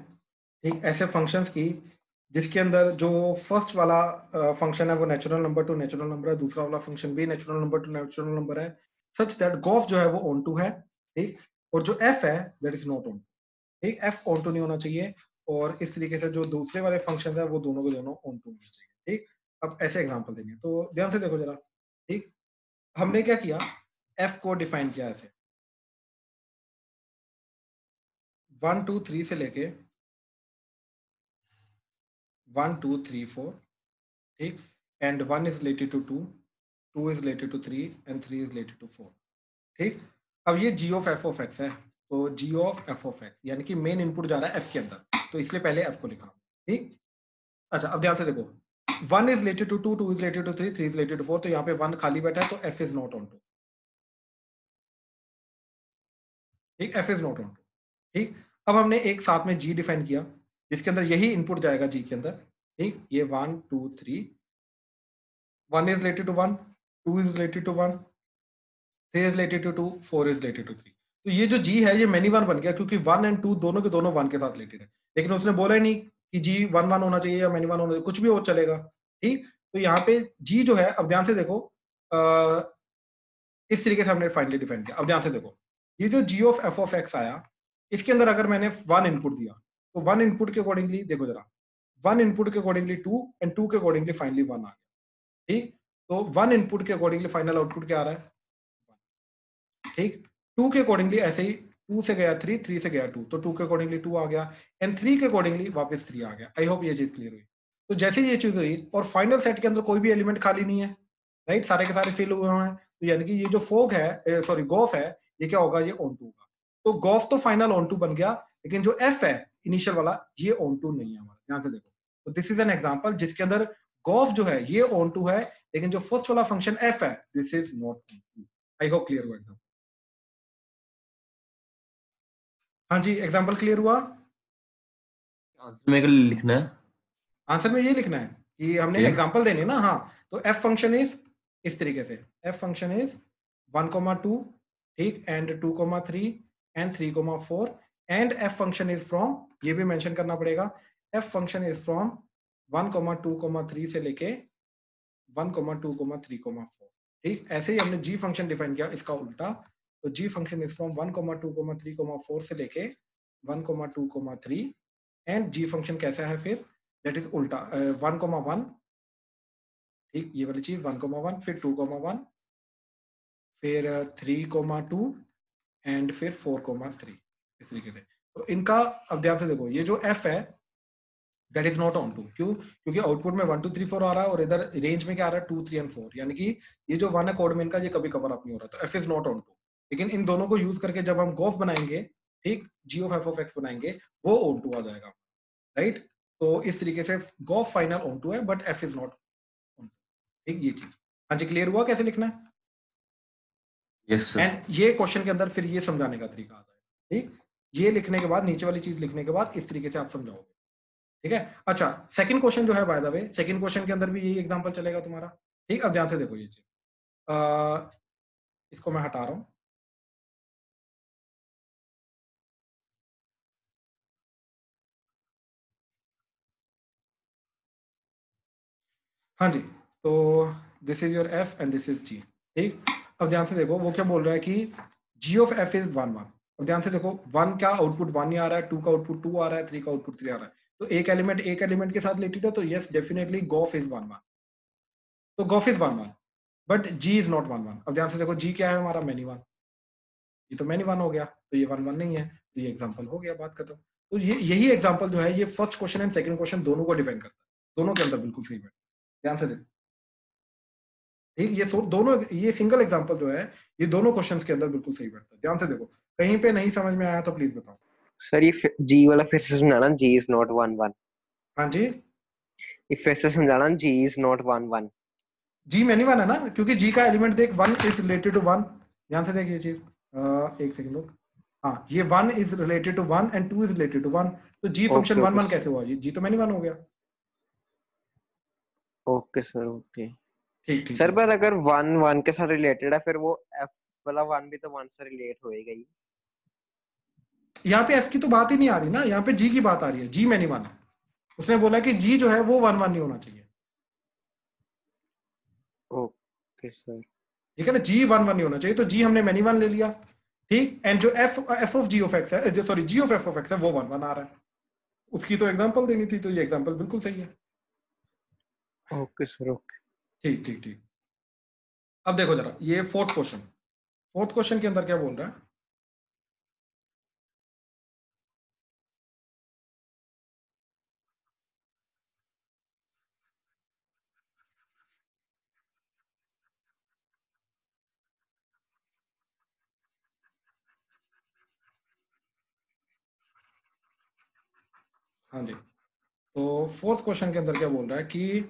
ठीक, ऐसे फंक्शंस की जिसके अंदर जो फर्स्ट वाला फंक्शन है वो natural number two natural number है, दूसरा वाला फंक्शन भी natural number two natural number है, सच दैट गॉफ जो है वो ऑन टू है, ठीक, और जो एफ है that is not onto, ठीक, एफ ऑन टू नहीं होना चाहिए, और इस तरीके से जो दूसरे वाले फंक्शन है वो दोनों के दोनों ऑन टू होने चाहिए, ठीक। अब ऐसे एग्जाम्पल देंगे, तो ध्यान से देखो जरा, ठीक। हमने क्या किया, एफ को डिफाइन किया ऐसे 1 2 3 से लेके 1 2 3 4, ठीक, and 1 is related to 2, 2 is related to 3 and 3 is related to 4, ठीक। अब ये G of F of X है, तो G of F of X यानी कि मेन इनपुट जा रहा है एफ के अंदर, तो इसलिए पहले एफ को लिखा, ठीक। अच्छा अब ध्यान से देखो, 1 is related to 2, 2 is related to 3, 3 is related to 4, तो यहाँ पे 1 खाली बैठा है, तो F is not onto, ठीक, F is not onto, ठीक। अब हमने एक साथ में जी डिफाइन किया जिसके अंदर यही इनपुट जाएगा जी के अंदर, ठीक, ये 1 2 3, 1 is related to 1, 2 is related to 1, 3 is related to 2, 4 is related to 3. तो ये जो G है ये many one बन गया क्योंकि 1 and 2 दोनों के दोनों 1 के साथ रिलेटेड है, लेकिन उसने बोला ही नहीं कि G 1 1 होना चाहिए या many one होना चाहिए, कुछ भी हो चलेगा, ठीक। तो यहाँ पे G जो है, अब ध्यान से देखो, इस तरीके से हमने फाइनली डिफाइन किया। अब ध्यान से देखो, ये जो G of f of x आया, इसके अंदर अगर मैंने 1 इनपुट दिया तो 1 इनपुट के अकॉर्डिंगली देखो जरा, 1 इनपुट के अकॉर्डिंगली 2 एंड 2 के अकॉर्डिंगली फाइनली 1 आ गया, ठीक। तो 1 इनपुट के अकॉर्डिंगली फाइनल आउटपुट क्या आ रहा है, ठीक। 2 के अकॉर्डिंगली ऐसे ही 2 से गया 3, 3 से गया 2, तो 2 के अकॉर्डिंगली 2 आ गया एंड 3 के अकॉर्डिंगली वापस 3 आ गया। आई होप ये चीज क्लियर हुई। तो जैसे ये चीज हुई और फाइनल सेट के अंदर कोई भी एलिमेंट खाली नहीं है, राइट, सारे के सारे फिल हुए हैं, तो यानी कि ये जो फोग है, सॉरी गॉफ है, ये क्या होगा, ये ऑन टू होगा। तो गॉफ तो फाइनल ऑन टू बन गया, लेकिन जो एफ है इनिशियल वाला, ये ऑन टू नहीं है हमारा। ध्यान से देखो, तो दिस इज एन एग्जांपल जिसके अंदर गॉफ जो है ये ऑन टू है, लेकिन जो फर्स्ट वाला फंक्शन एफ है this is not onto. I hope clear हुआ एकदम। हाँ जी, एग्जांपल क्लियर हुआ? आंसर में लिखना है, आंसर में ये लिखना है कि हमने एग्जांपल देने ना। हाँ, तो एफ फंक्शन इज इस तरीके से, एफ फंक्शन इज 1,2, ठीक, and 2,3 and 3,4 and F function is from, ये भी मेंशन करना पड़ेगा, एफ फंक्शन इज फ्रॉम 1,2,3 से लेके 1,2,3,4, ठीक। ऐसे ही हमने जी फंक्शन डिफाइन किया, इसका उल्टा, तो जी फंक्शन इज फ्रॉम 1,2,3,4 से लेके 1,2,3 एंड जी फंक्शन कैसा है फिर, दैट इज उल्टा 1,1, ठीक, ये वाली चीज 1,1, फिर 2,1, फिर 3,2 एंड फिर 4,3, इस तरीके से। तो इनका अब ध्यान से देखो, ये जो f है that is not onto, क्यों? क्योंकि आउटपुट में 1 2 3 4 आ रहा है और इधर रेंज में क्या आ रहा है 2 3 एंड 4, यानी कि ये जो 1 है कोड में इनका, ये कभी कवर अप नहीं हो रहा, तो f is not onto. लेकिन इन दोनों को यूज करके जब हम गॉफ बनाएंगे, ठीक, g of f of x बनाएंगे, वो ऑन टू आ जाएगा, राइट। तो इस तरीके से गॉफ फाइनल ऑन टू है but f is not onto, ठीक, ये चीज। हाँ जी, क्लियर हुआ कैसे लिखना है? Yes sir. एंड ये क्वेश्चन के अंदर फिर ये समझाने का तरीका आ जाएगा, ठीक। ये लिखने के बाद, नीचे वाली चीज लिखने के बाद इस तरीके से आप समझाओगे, ठीक है। अच्छा, सेकंड क्वेश्चन जो है, by the way, second question के अंदर भी यही एग्जांपल चलेगा तुम्हारा, ठीक। अब ध्यान से देखो ये चीज, इसको मैं हटा रहा हूं। हाँ जी, तो this is your F and this is G, ठीक। अब ध्यान से देखो, वो क्या बोल रहा है कि जी ऑफ एफ इज 1 1। अब ध्यान से देखो, 1 का आउटपुट 1 ही आ रहा है, 2 का आउटपुट 2 आ रहा है, 3 का आउटपुट 3 आ रहा है, तो एक एलिमेंट के साथ रिलेटेड है, तो यस डेफिनेटली गॉफ इज 1 1, तो gof is 1 1 but G is not 1 1। अब ध्यान से देखो, जी क्या है हमारा, मैनी 1, ये तो मैनी 1 हो गया, तो ये 1 1 नहीं है, तो ये एग्जांपल हो गया, बात खत्म। तो ये यही एग्जांपल जो है, ये first question and second question दोनों को डिफाइन करता है, दोनों के अंदर बिल्कुल सही बैठता है। ध्यान से देखो, ठीक, ये दोनों, ये सिंगल एग्जांपल जो है, ये दोनों क्वेश्चंस के अंदर बिल्कुल सही बैठता है। ध्यान से देखो, कहीं पे नहीं समझ में आया तो प्लीज बताओ। सर ये जी वाला फिर से समझाना, जी इज नॉट 1 1। हाँ जी, ये फिर से समझाना, जी इज नॉट 1 1। जी मैनी 1 है ना, क्योंकि जी का एलिमेंट देख 1 इज रिलेटेड टू 1। ध्यान से देखिए चीज, एक सेकंड लोग, हाँ, ये 1 is related to 1 and 2 is related to 1, तो जी फंक्शन 1 1 कैसे हुआ? जी तो मैनी 1 हो गया। ओके सर, ओके, ठीक सर। पर अगर 1 1 के साथ रिलेटेड है, फिर वो f वाला 1 भी तो 1 से रिलेट होएगा ही। यहाँ पे f की तो बात ही नहीं आ रही ना, यहाँ पे g की बात आ रही है, g मैनी 1 है। उसने बोला कि g जो है वो 1 1 नहीं होना चाहिए। ओके सर, ठीक है ना, g 1 1 नहीं होना चाहिए, तो g हमने मैनी 1 ले लिया, ठीक। एंड जो f of g of x है, जो sorry g of f of x है, वो 1 1 आ रहा है, उसकी तो एग्जांपल देनी थी, तो ये एग्जांपल बिल्कुल सही है। ओके सर, ओके, ठीक ठीक ठीक। अब देखो जरा, ये फोर्थ क्वेश्चन के अंदर क्या बोल रहा है, हाँ जी, तो फोर्थ क्वेश्चन के अंदर क्या बोल रहा है कि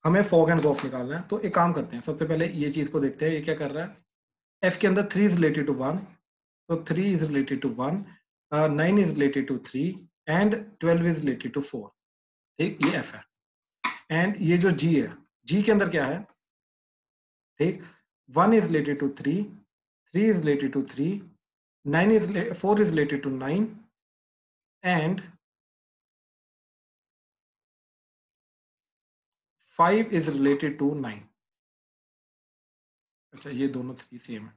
हमें फॉग एंड गॉफ निकालना है। तो एक काम करते हैं, सबसे पहले ये चीज को देखते हैं, ये क्या कर रहा है, एफ के अंदर 3 इज रिलेटेड टू 1, तो 3 is related to 1, 9 is related to 3 and 12 is related to 4, ठीक, ये एफ है। एंड ये जो जी है, जी के अंदर क्या है, ठीक, 1 is related to 3 3 is related to 3, 4 is related to 9, and 5 is related to 9. अच्छा, ये दोनों 3 सेम है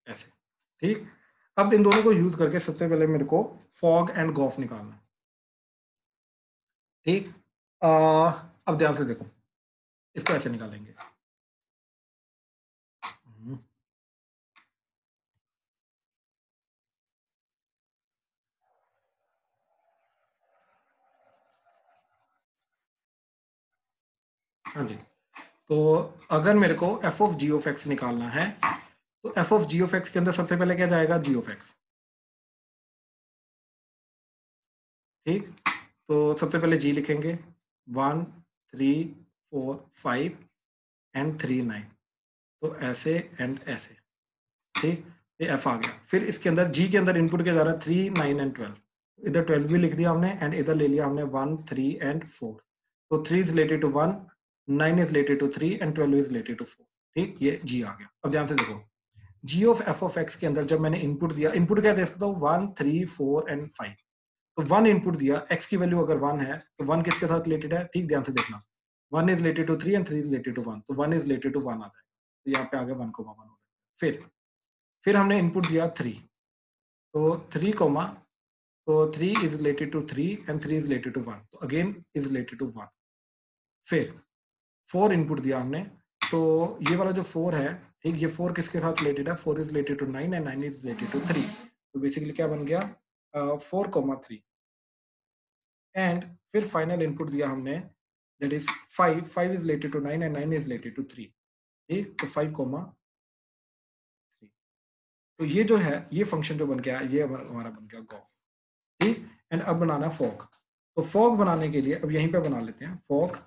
ऐसे, ठीक। अब इन दोनों को यूज करके सबसे पहले मेरे को फॉग एंड गॉफ निकालना है, ठीक। अब ध्यान से देखो, इसको ऐसे निकालेंगे। हाँ जी, तो अगर मेरे को F of ji of X निकालना है तो F of ji of X के अंदर सबसे पहले क्या जाएगा, जी ऑफ एक्स, ठीक। तो सबसे पहले जी लिखेंगे, 1 3 4 5 एंड 3 9, तो ऐसे एंड ऐसे, ठीक। ये एफ आ गया। फिर इसके अंदर जी के अंदर इनपुट क्या जा रहा है, 3 9 एंड 12, इधर 12 भी लिख दिया हमने एंड इधर ले लिया हमने 1 3 एंड 4, तो 3 is related to 1, 9 is related to 3 and 12 is related to 4, ठीक। ये जी आ गया। अब ध्यान से देखो, जी ऑफ एफ ऑफ एक्स के अंदर जब मैंने इनपुट दिया, इनपुट क्या दे सकता हूँ, 1 3 4 एंड 5, तो 1 इनपुट दिया, एक्स की वैल्यू अगर 1 है तो 1 किसके साथ रिलेटेड है, ठीक। ध्यान से देखना, 1 is related to 3 and 3 is related to 1, तो 1 इज रिलेटेड टू 1 आ जाएगा, तो यहाँ पे आ गया 1 को 1। फिर हमने इनपुट दिया 3, तो 3 कोमा, तो 3 is related to 3 and 3 is related to 1, तो अगेन इज रिलेटेड टू 1। फिर 4 इनपुट दिया हमने, तो ये वाला जो 4 है, ठीक, ये 4 किसके साथ रिलेटेड है, 4 is related to 9 and 9 is related to 3, तो बेसिकली क्या बन गया, 4,3। एंड फिर फाइनल इनपुट दिया हमने, that is 5 is related to 9 and 9 is related to 3, ठीक, तो 5,3। तो ये जो है, ये फंक्शन जो बन गया, ये हमारा बन गया गॉफ, ठीक। एंड अब बनाना फॉग, तो फॉग बनाने के लिए अब यहीं पे बना लेते हैं fog.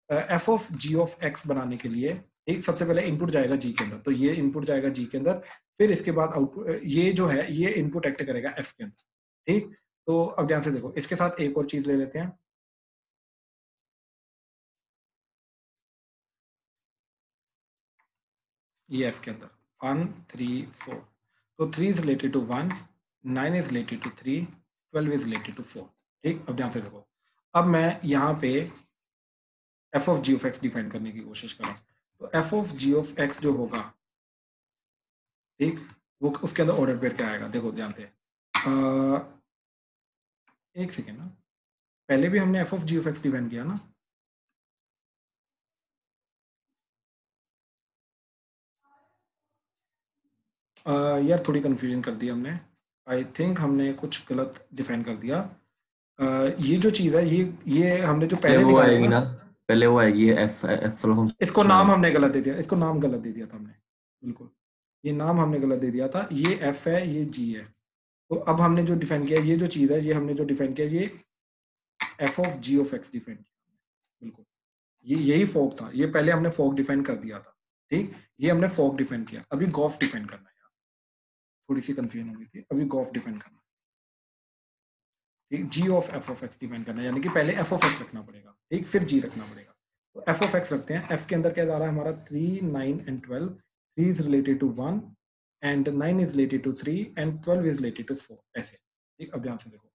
F of ji of x बनाने के लिए, ठीक, सबसे पहले इनपुट जाएगा जी के अंदर, तो ये इनपुट जाएगा जी के अंदर, फिर इसके बाद आउटपुट, ये जो है ये इनपुट एक्ट करेगा एफ के अंदर, ठीक। तो अब ध्यान से देखो, इसके साथ एक और चीज ले लेते हैं, ये एफ के अंदर 1 3 4, तो 3 is related to 1, 9 is related to 3, 12 is related to 4, ठीक। अब ध्यान से देखो, अब मैं यहाँ पे f of ji of x define करने की कोशिश करूँ, तो F of ji of x जो होगा, ठीक, वो उसके अंदर ऑर्डर पेयर क्या आएगा, देखो ध्यान से, एक सेकेंड ना, पहले भी हमने f of ji of x define किया ना, यार थोड़ी कंफ्यूजन कर दी हमने, आई थिंक हमने कुछ गलत डिफाइन कर दिया। ये जो चीज है, ये हमने जो पहले वो आएगी ना, पहले वो आएगी एफ इसको नाम हमने गलत दे दिया, इसको नाम गलत दे दिया था हमने, बिल्कुल ये नाम हमने गलत दे दिया था, ये एफ है ये जी है, तो अब हमने जो डिफाइन किया, ये जो चीज है, ये हमने जो डिफाइन किया, ये f of ji of x define किया, बिल्कुल ये यही फॉग था, ये पहले हमने फॉग डिफाइन कर दिया था, ठीक, ये हमने फॉग डिफाइन किया, अभी गॉफ डिफाइन करना है, थोड़ी सी कंफ्यूजन हो गई थी, अभी गॉफ डिफाइन करना, ठीक, G of F of x define करना है, यानी कि पहले एफ ऑफ एक्स रखना पड़ेगा, ठीक, फिर जी रखना पड़ेगा, तो एफ ऑफ एक्स रखते हैं, एफ के अंदर क्या जा रहा है हमारा 3 9 and 12, 3 is related to 1 and 9 is related to 3 and 12 is related to 4, ऐसे, ठीक। अब ध्यान से देखो,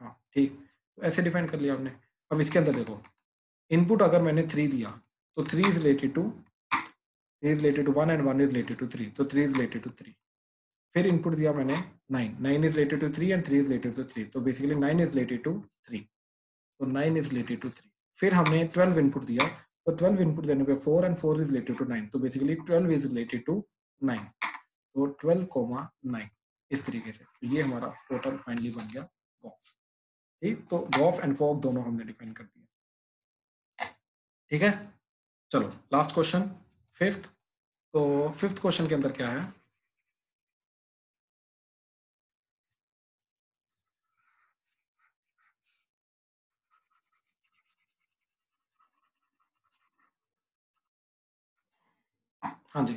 हाँ ठीक, तो ऐसे डिफाइन कर लिया हमने। अब इसके अंदर देखो, इनपुट अगर मैंने 3 दिया, तो 3 is related to 1 and 1 is related to 3, तो 3 इज रिलेटेड टू 3। फिर इनपुट दिया मैंने 9 is related to 3 and 3 is related to 3, तो बेसिकली 9 इज रिलेटेड टू 3, तो 9 इज रिलेटेड टू 3। फिर हमने 12 इनपुट दिया, तो 12 इनपुट देने पे 4 एंड 4 इज रिलेटेड टू 9, तो बेसिकली 12 इज रिलेटेड टू 9, तो 12,9 इस तरीके से, तो ये हमारा टोटल फाइनली बन गया गॉफ, ठीक। तो गॉफ एंड फॉग दोनों हमने डिफाइन कर दिया, ठीक है। चलो लास्ट क्वेश्चन, फिफ्थ। तो फिफ्थ क्वेश्चन के अंदर क्या है, हाँ जी,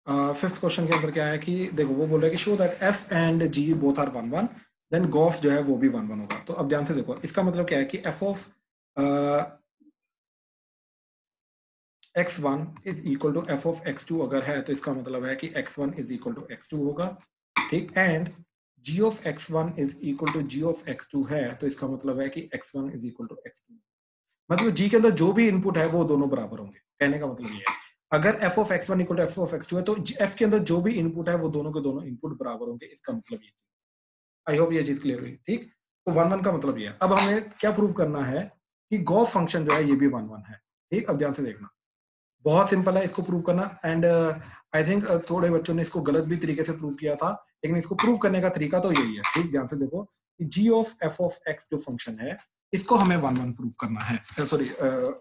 फिफ्थ क्वेश्चन के अंदर क्या है कि देखो, वो बोल रहा है कि show that f and g both are 1 1, then gof जो है वो भी 1 1 होगा। तो अब ध्यान से देखो, इसका मतलब क्या है कि F of x1 is equal to f of x2 अगर है तो इसका मतलब है कि x1 is equal to x2 होगा, ठीक। And g of x1 is equal to g of x2 है तो इसका मतलब है कि x1 is equal to x2, मतलब g के अंदर जो भी इनपुट है वो दोनों बराबर होंगे। कहने का मतलब ये है अगर f of x1 equal to f of x2 है तो f के अंदर जो भी इनपुट है वो दोनों के दोनों इनपुट बराबर होंगे, इसका मतलब ये। आई होप ये चीज क्लियर हुई, ठीक। तो 1 1 का मतलब ये है। अब हमें क्या प्रूव करना है कि गॉस फंक्शन जो है ये भी 1 1 है, ठीक। अब ध्यान से देखना, बहुत सिंपल है इसको प्रूव करना। एंड आई थिंक थोड़े बच्चों ने इसको गलत भी तरीके से प्रूव किया था, लेकिन इसको प्रूव करने का तरीका तो यही है, ठीक। ध्यान से देखो कि g of f of x जो फंक्शन है इसको हमें 1 1 प्रूव करना है, सॉरी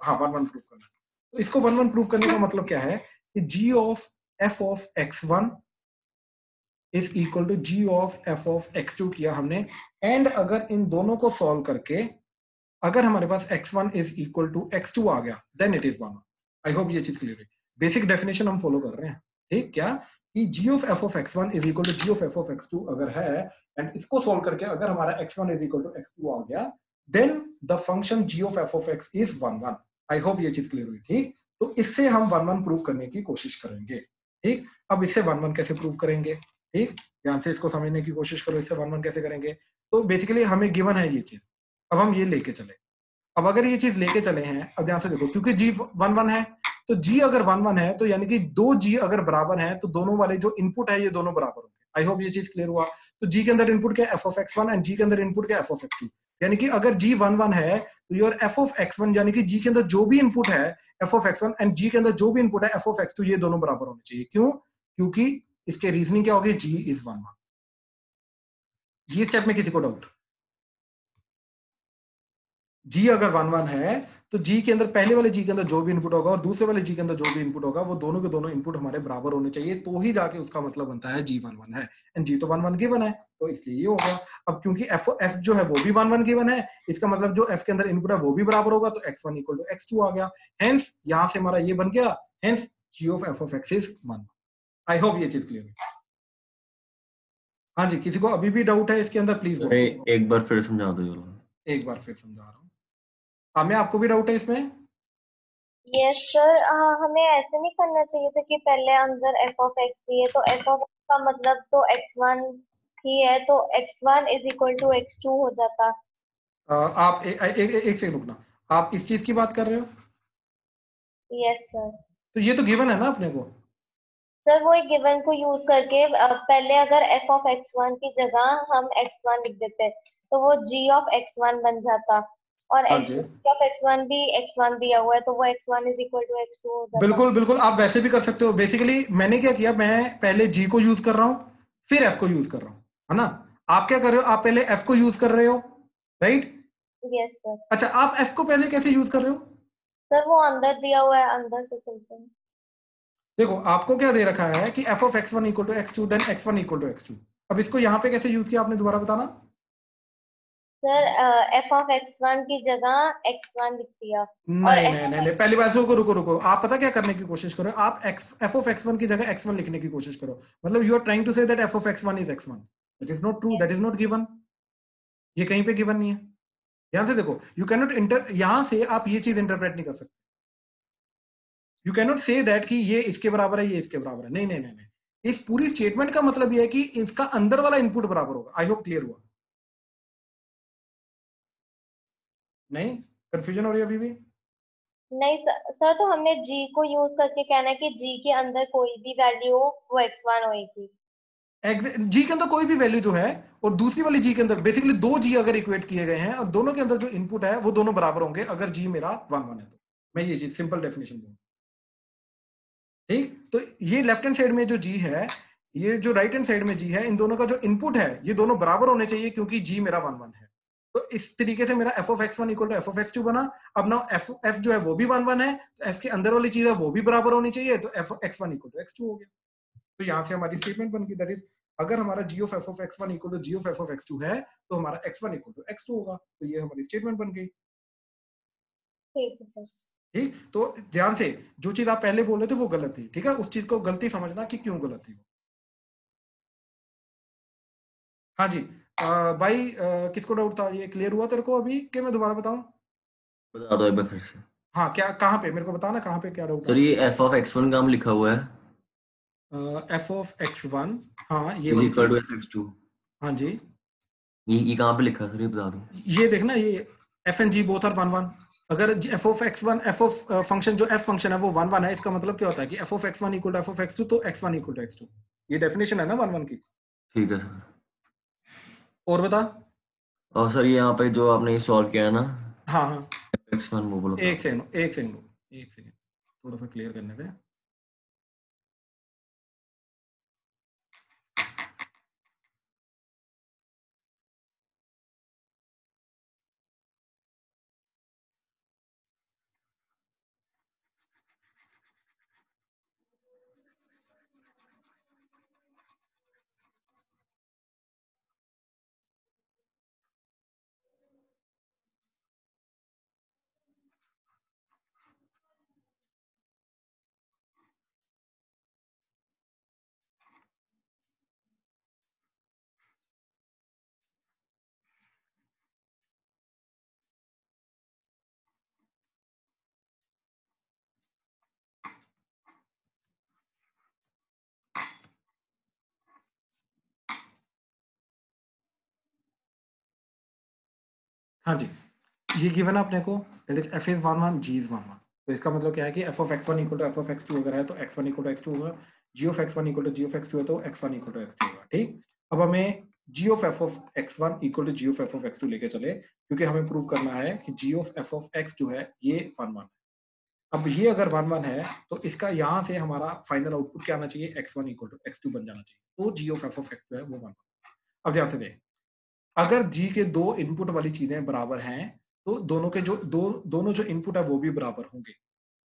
हाँ 1 1 प्रूव करना है। तो इसको 1 1 प्रूव करने का मतलब क्या है कि g of f of x1 is equal to g of f of x2 किया हमने। एंड अगर इन दोनों को सॉल्व करके अगर हमारे पास x1 is equal to x2 आ गया then it is 1 1। I hope ये चीज क्लियर है। बेसिक डेफिनेशन हम फॉलो कर रहे हैं, ठीक। क्या कि g of f of x1 is equal to g of f of x2 अगर है एंड इसको सॉल्व करके अगर हमारा x1 is equal to x2 आ गया then the function g of f of x is 1 1। I hope ये चीज क्लियर हुई, ठीक। तो इससे हम 1 1 प्रूव करने की कोशिश करेंगे, ठीक। अब इससे 1 1 कैसे प्रूव करेंगे, ठीक। ध्यान से इसको समझने की कोशिश करो, इससे 1 1 कैसे करेंगे। तो बेसिकली हमें गिवन है ये चीज, अब हम ये लेके चले। अब अगर ये चीज लेके चले हैं, अब ध्यान से देखो क्योंकि g 1 1 है तो g अगर 1 1 है तो यानी कि दो g अगर बराबर हैं तो दोनों वाले जो इनपुट है ये दोनों बराबर होंगे। आई होप ये चीज क्लियर हुआ। तो g के अंदर इनपुट क्या है f of x1 and g के अंदर इनपुट क्या है f ऑफ x2, यानी कि अगर g 1 1 है तो योर f ऑफ x1 यानी कि g के अंदर जो भी इनपुट है f of x1 and g के अंदर जो भी इनपुट है f ऑफ x2 ये दोनों बराबर होने चाहिए। क्यों? क्योंकि इसके रीजनिंग क्या होगी, g इज 1 1। ये स्टेप में किसी को डाउट? g अगर 1 1 है तो g के अंदर पहले वाले g के अंदर जो भी इनपुट होगा और दूसरे वाले g के अंदर जो भी इनपुट होगा वो दोनों के दोनों इनपुट हमारे बराबर होने चाहिए, तो ही जाके उसका मतलब बनता है g 1 1 है। एंड g तो 1 1 गिवन है तो इसलिए ये होगा। अब क्योंकि f जो है वो भी 1 1 गिवन है, इसका मतलब जो f के अंदर इनपुट है वो भी बराबर होगा तो x1 इक्वल टू x2 आ गया। हेंस यहां से हमारा ये बन गया, hence g of f of x is 1। I hope ये चीज क्लियर है। हाँ जी, किसी को अभी भी डाउट है इसके अंदर प्लीज बोलो। एक बार फिर समझा दो। एक बार फिर समझा रहा हूँ। हमें आपको भी डाउट है इसमें? यस सर, हमें ऐसे नहीं करना चाहिए था कि पहले अंदर f ऑफ x है तो f ऑफ x का मतलब तो x1 ही है तो x1 is equal to x2 हो जाता। आप एक सेकंड रुकना, आप इस चीज की बात कर रहे हो? Yes sir. तो ये तो गिवन है ना अपने को। सर वो एक गिवन को यूज करके पहले अगर f ऑफ x1 की जगह हम x1 लिख देते तो वो g ऑफ x1 बन जाता और हाँ x जी, ऑफ x1 भी x1 दिया हुआ है तो वो x1 is equal to x2 हो जाता। बिल्कुल बिल्कुल, आप वैसे भी कर सकते हो। बेसिकली मैंने क्या किया, मैं पहले g को यूज कर रहा हूँ फिर f को यूज कर रहा हूँ, है ना। आप क्या कर रहे हो, आप पहले f को यूज कर रहे हो, राइट? Yes sir. अच्छा, आप f को पहले कैसे यूज कर रहे हो? सर वो अंदर दिया हुआ है, अंदर से चलते हैं। देखो आपको क्या दे रखा है कि f of x1 equal to x2 then x1 equal to x2। अब इसको यहाँ पे कैसे यूज किया आपने दोबारा बताना। सर f ऑफ x1 की जगह x1 लिख दिया और नहीं नहीं नहीं नहीं, पहली बात रुको रुको रुको, आप पता क्या करने की कोशिश करो, आप f ऑफ x1 की जगह x1 लिखने की कोशिश करो। मतलब you are trying to say that f of x1 is x1। That is not true, that is not given. ये कहीं पे गिवन नहीं है। ध्यान से देखो, यू कैन नॉट इंटर, यहां से आप ये चीज इंटरप्रेट नहीं कर सकते। You can not say that कि ये इसके बराबर है ये इसके बराबर है। नहीं नहीं नहीं नहीं, इस पूरी स्टेटमेंट का मतलब ये है कि इसका अंदर वाला इनपुट बराबर होगा। आई होप क्लियर हुआ। नहीं कंफ्यूजन हो रही है अभी भी? नहीं सर, तो हमने g को यूज करके कहना है कि g के अंदर कोई भी वैल्यू हो वो x1 होगी। जी के अंदर कोई भी वैल्यू जो है और दूसरी वाली जी के अंदर बेसिकली दो जी अगर इक्वेट किए गए हैं और दोनों के अंदर जो इनपुट है वो दोनों बराबर होंगे अगर जी मेरा 1 1 है तो। मैं ये चीज सिंपल डेफिनेशन दूंगा, ठीक। तो ये लेफ्ट हैंड साइड में जो जी है, ये जो राइट हैंड साइड में जी है, इन दोनों का जो इनपुट है ये दोनों बराबर होने चाहिए क्योंकि जी मेरा 1 1 है। तो इस तरीके से मेरा f of x1 equal to f of x2 बना। अब ना f जो है वो भी 1 1 है तो f के अंदर वाली चीज है वो भी बराबर होनी चाहिए तो f x1 equal to x2 हो गया। तो यहां से हमारी स्टेटमेंट बन गई, दैट इज अगर हमारा g of f of x1 equal to g of f of x2 है तो हमारा x1 इक्वल टू x2 होगा। तो ये हमारी स्टेटमेंट बन गई, ठीक है सर। ठीक। तो ध्यान से जो चीज आप पहले बोल रहे थे वो गलत थी, ठीक है। उस चीज को गलती समझना कि क्यों गलत थी। हाँ जी भाई, किसको डाउट था? ये क्लियर हुआ तेरे को अभी कि मैं दोबारा बताऊं? बता दो एक बार फिर से। हाँ क्या, कहाँ पे मेरे को बताना, कहाँ पे क्या डाउट सर ये एफ ऑफ x1 का हम लिखा हुआ है है? एफ ऑफ x1, हाँ ये इज वाली इक्वल टू चीज, एफ एक्स टू, हाँ जी। ये कहाँ पे लिखा है सर, ये बता दो। ये देखना, ये f and g both are 1 1। अगर f of x1, f of function जो एफ फंक्शन है वो 1 1 है, इसका मतलब क्या होता है कि F of x1 equal to F of x2, तो x1 इक्वल टू x2। ये डेफिनेशन है ना 1 1 की। ठीक है सर। और बता। और सर ये यहाँ पे जो आपने सॉल्व किया है ना हाँ हाँ, x1, वो बोलो। एक सेकंड एक सेकंड एक सेकंड, थोड़ा सा क्लियर करने से। हाँ जी, ये गिवन है अपने को, that is F is 1 1, G is 1 1। तो इसका मतलब क्या है कि F of x1 equal to F of x2 अगर है तो x1 इक्वल टू x2 होगा, G of x1 equal to G of x2 है तो x1 इक्वल टू x2 होगा। ठीक, अब हमें G of F of x1 equal to G of F of x2 लेके चले, क्योंकि हमें प्रूव करना है कि G of F of x जो है ये 1 1 है। अब ये अगर 1 1 है तो इसका यहाँ से हमारा फाइनल आउटपुट क्या आना चाहिए, x1 इक्वल टू x2 बन जाना चाहिए। तो G of F of x जो है वो 1 1। अब ध्यान से देख, अगर जी के दो इनपुट वाली चीजें बराबर हैं तो दोनों के जो दोनों जो इनपुट है वो भी बराबर होंगे।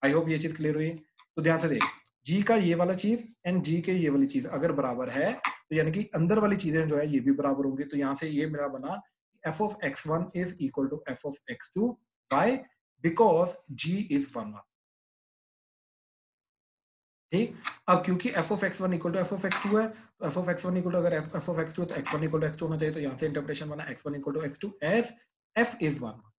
आई होप ये चीज क्लियर हुई। तो ध्यान से देख, जी का ये वाला चीज एंड जी के ये वाली चीज अगर बराबर है तो यानी कि अंदर वाली चीजें जो है ये भी बराबर होंगी। तो यहाँ से ये मेरा बना f of x1 is equal to F of x2 by because g is 1 1। ठीक, अब क्योंकि f of x1 equal to F of x2 है तो F of x1 equal to, अगर एफ ऑफ x2 है तो x1 इक्वल टू x2 होना चाहिए। तो यहाँ से इंटरप्रिटेशन बना x1 equal to x2 as f is 1 1।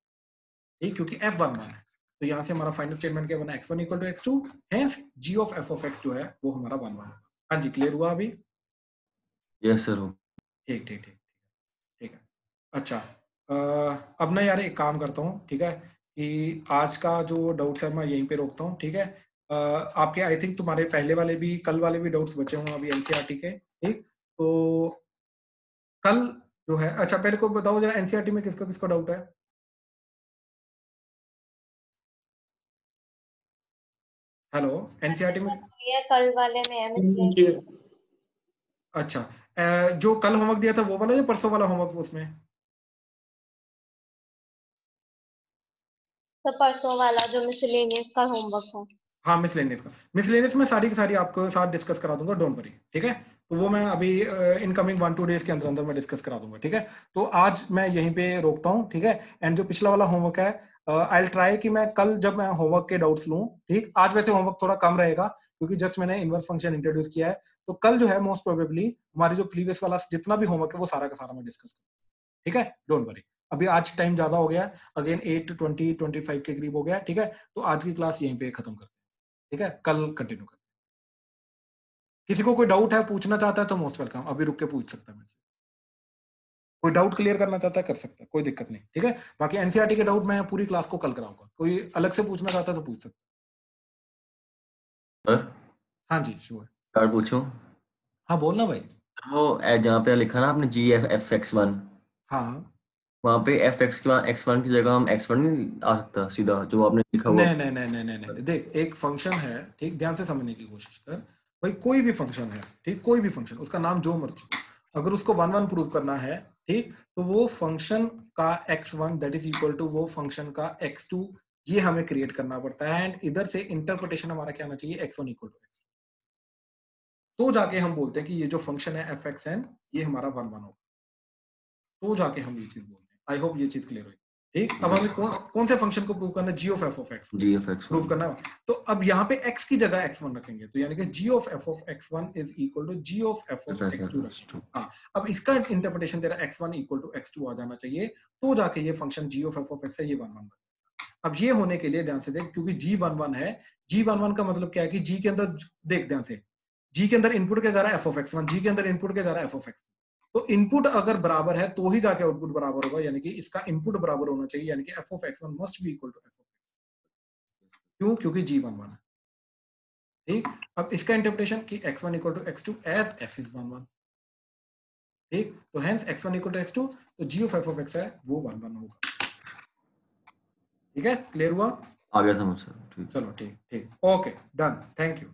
ठीक, क्योंकि f 1 1 है तो यहाँ से हमारा फाइनल स्टेटमेंट क्या बना, x1 equal to x2, hence g of f of x जो है वो हमारा 1 1 होगा। हाँ जी, क्लियर हुआ अभी? Yes sir. ठीक ठीक ठीक ठीक है। अच्छा, अब ना यार एक काम करता हूँ, ठीक है, कि आज का जो डाउट्स है मैं यहीं पे रोकता हूँ। ठीक है, आपके आई थिंक तुम्हारे पहले वाले भी, कल वाले भी डाउट्स बचे हुए अभी एनसीईआरटी के। ठीक, तो कल जो है, अच्छा पहले को बताओ जरा एनसीईआरटी में किसको किसको डाउट है? हेलो, एनसीईआरटी में? ये कल वाले में है मिसलेनियस। अच्छा, जो कल होमवर्क दिया था वो वाला या परसों वाला होमवर्क उसमें? तो परसों वाला जो मिसलेनियस का होमवर्क था। हाँ, मिसलेनियस का, मिसलेनियस में सारी की सारी आपको साथ डिस्कस करा दूंगा, डोंट वरी। ठीक है, तो वो मैं अभी इनकमिंग 1 2 डेज के अंदर अंदर मैं डिस्कस करा दूंगा। ठीक है, तो आज मैं यहीं पे रोकता हूँ। ठीक है, एंड जो पिछला वाला होमवर्क है आई विल ट्राई कि मैं कल जब मैं होमवर्क के डाउट्स लूँ, ठीक, आज वैसे होमवर्क थोड़ा कम रहेगा क्योंकि जस्ट मैंने इनवर्स फंक्शन इंट्रोड्यूस किया है। तो कल जो है मोस्ट प्रोबेबली हमारी जो प्रीवियस वाला जितना भी होमवर्क है वो सारा का सारा मैं डिस्कस करूँ। ठीक है, डोंट वरी। अभी आज टाइम ज्यादा हो गया, अगेन 8 20 25 के करीब हो गया। ठीक है, तो आज की क्लास यहीं पे खत्म करते हैं। ठीक है, कल कंटिन्यू करते हैं। किसी को कोई डाउट है, पूछना चाहता है तो मोस्ट वेलकम, अभी रुक के पूछ सकता है मेरे से। कोई डाउट क्लियर करना चाहता है कर सकता है, कोई दिक्कत नहीं। ठीक है, बाकी एनसीईआरटी के डाउट मैं पूरी क्लास को कल कराऊंगा, कोई अलग से पूछना चाहता है तो पूछ सकता है। हाँ जी श्योर। कार्ड पूछो। हाँ बोलना भाई। वो जहाँ पे लिखा ना आपने जी एफ एफ एक्स 1, हाँ, वहाँ पे एफ एक्स के एक्स 1 की जगह हम x1 नहीं आ सकता सीधा जो आपने लिखा हुआ? नहीं नहीं नहीं नहीं नहीं नहीं, देख एक फंक्शन है, ठीक, ध्यान से समझने की कोशिश कर भाई। कोई भी फंक्शन है, ठीक, कोई भी फंक्शन, उसका नाम जो मर्जी हो, अगर उसको 1 1 प्रूव करना है, ठीक, तो वो फंक्शन का x1 that is equal to वो फंक्शन का x2, ये हमें क्रिएट करना पड़ता है। एंड इधर से इंटरप्रिटेशन हमारा क्या आना चाहिए, x1 इक्वल टू x2, तो जाके हम बोलते हैं कि ये जो फंक्शन है एफ एक्स एन ये हमारा 1 1 होगा, तो जाके हम ये चीज बोलते हैं। आई होप ये चीज क्लियर हुई। ठीक, अब हमें कौन से फंक्शन को प्रूव करना है, G of F of X, G of X prove करना है। तो अब यहाँ पे x की जगह x1 रखेंगे, तो यानी कि g of f of x1 is equal to g of f of x2 रखेंगे। हाँ, अब इसका इंटरप्रिटेशन तेरा x1 इक्वल टू x2 आ जाना चाहिए, तो जाके ये function g of f of x है ये 1 1। अब ये होने के लिए ध्यान से देख, क्योंकि G11 है, G11 का मतलब क्या है कि G के अंदर देख ध्यान से, G के अंदर इनपुट क्या जा रहा है f(x1), G के अंदर इनपुट क्या जा रहा है f(x2). तो इनपुट अगर बराबर है तो ही जाके आउटपुट बराबर होगा, यानी कि इसका इनपुट बराबर होना चाहिए, यानी कि f(x1) must be equal to f(x2). क्यों? क्योंकि G11 है। ठीक, अब इसका इंटरप्रिटेशन कि x1 equal to x2 as f is 1 1। ठीक, तो hence x1 equal to x2, तो g ऑफ f(x) है वो 1 1 होगा। ठीक है, क्लियर हुआ? आ गया समझ सर। ठीक, चलो ठीक, ओके, डन, थैंक यू।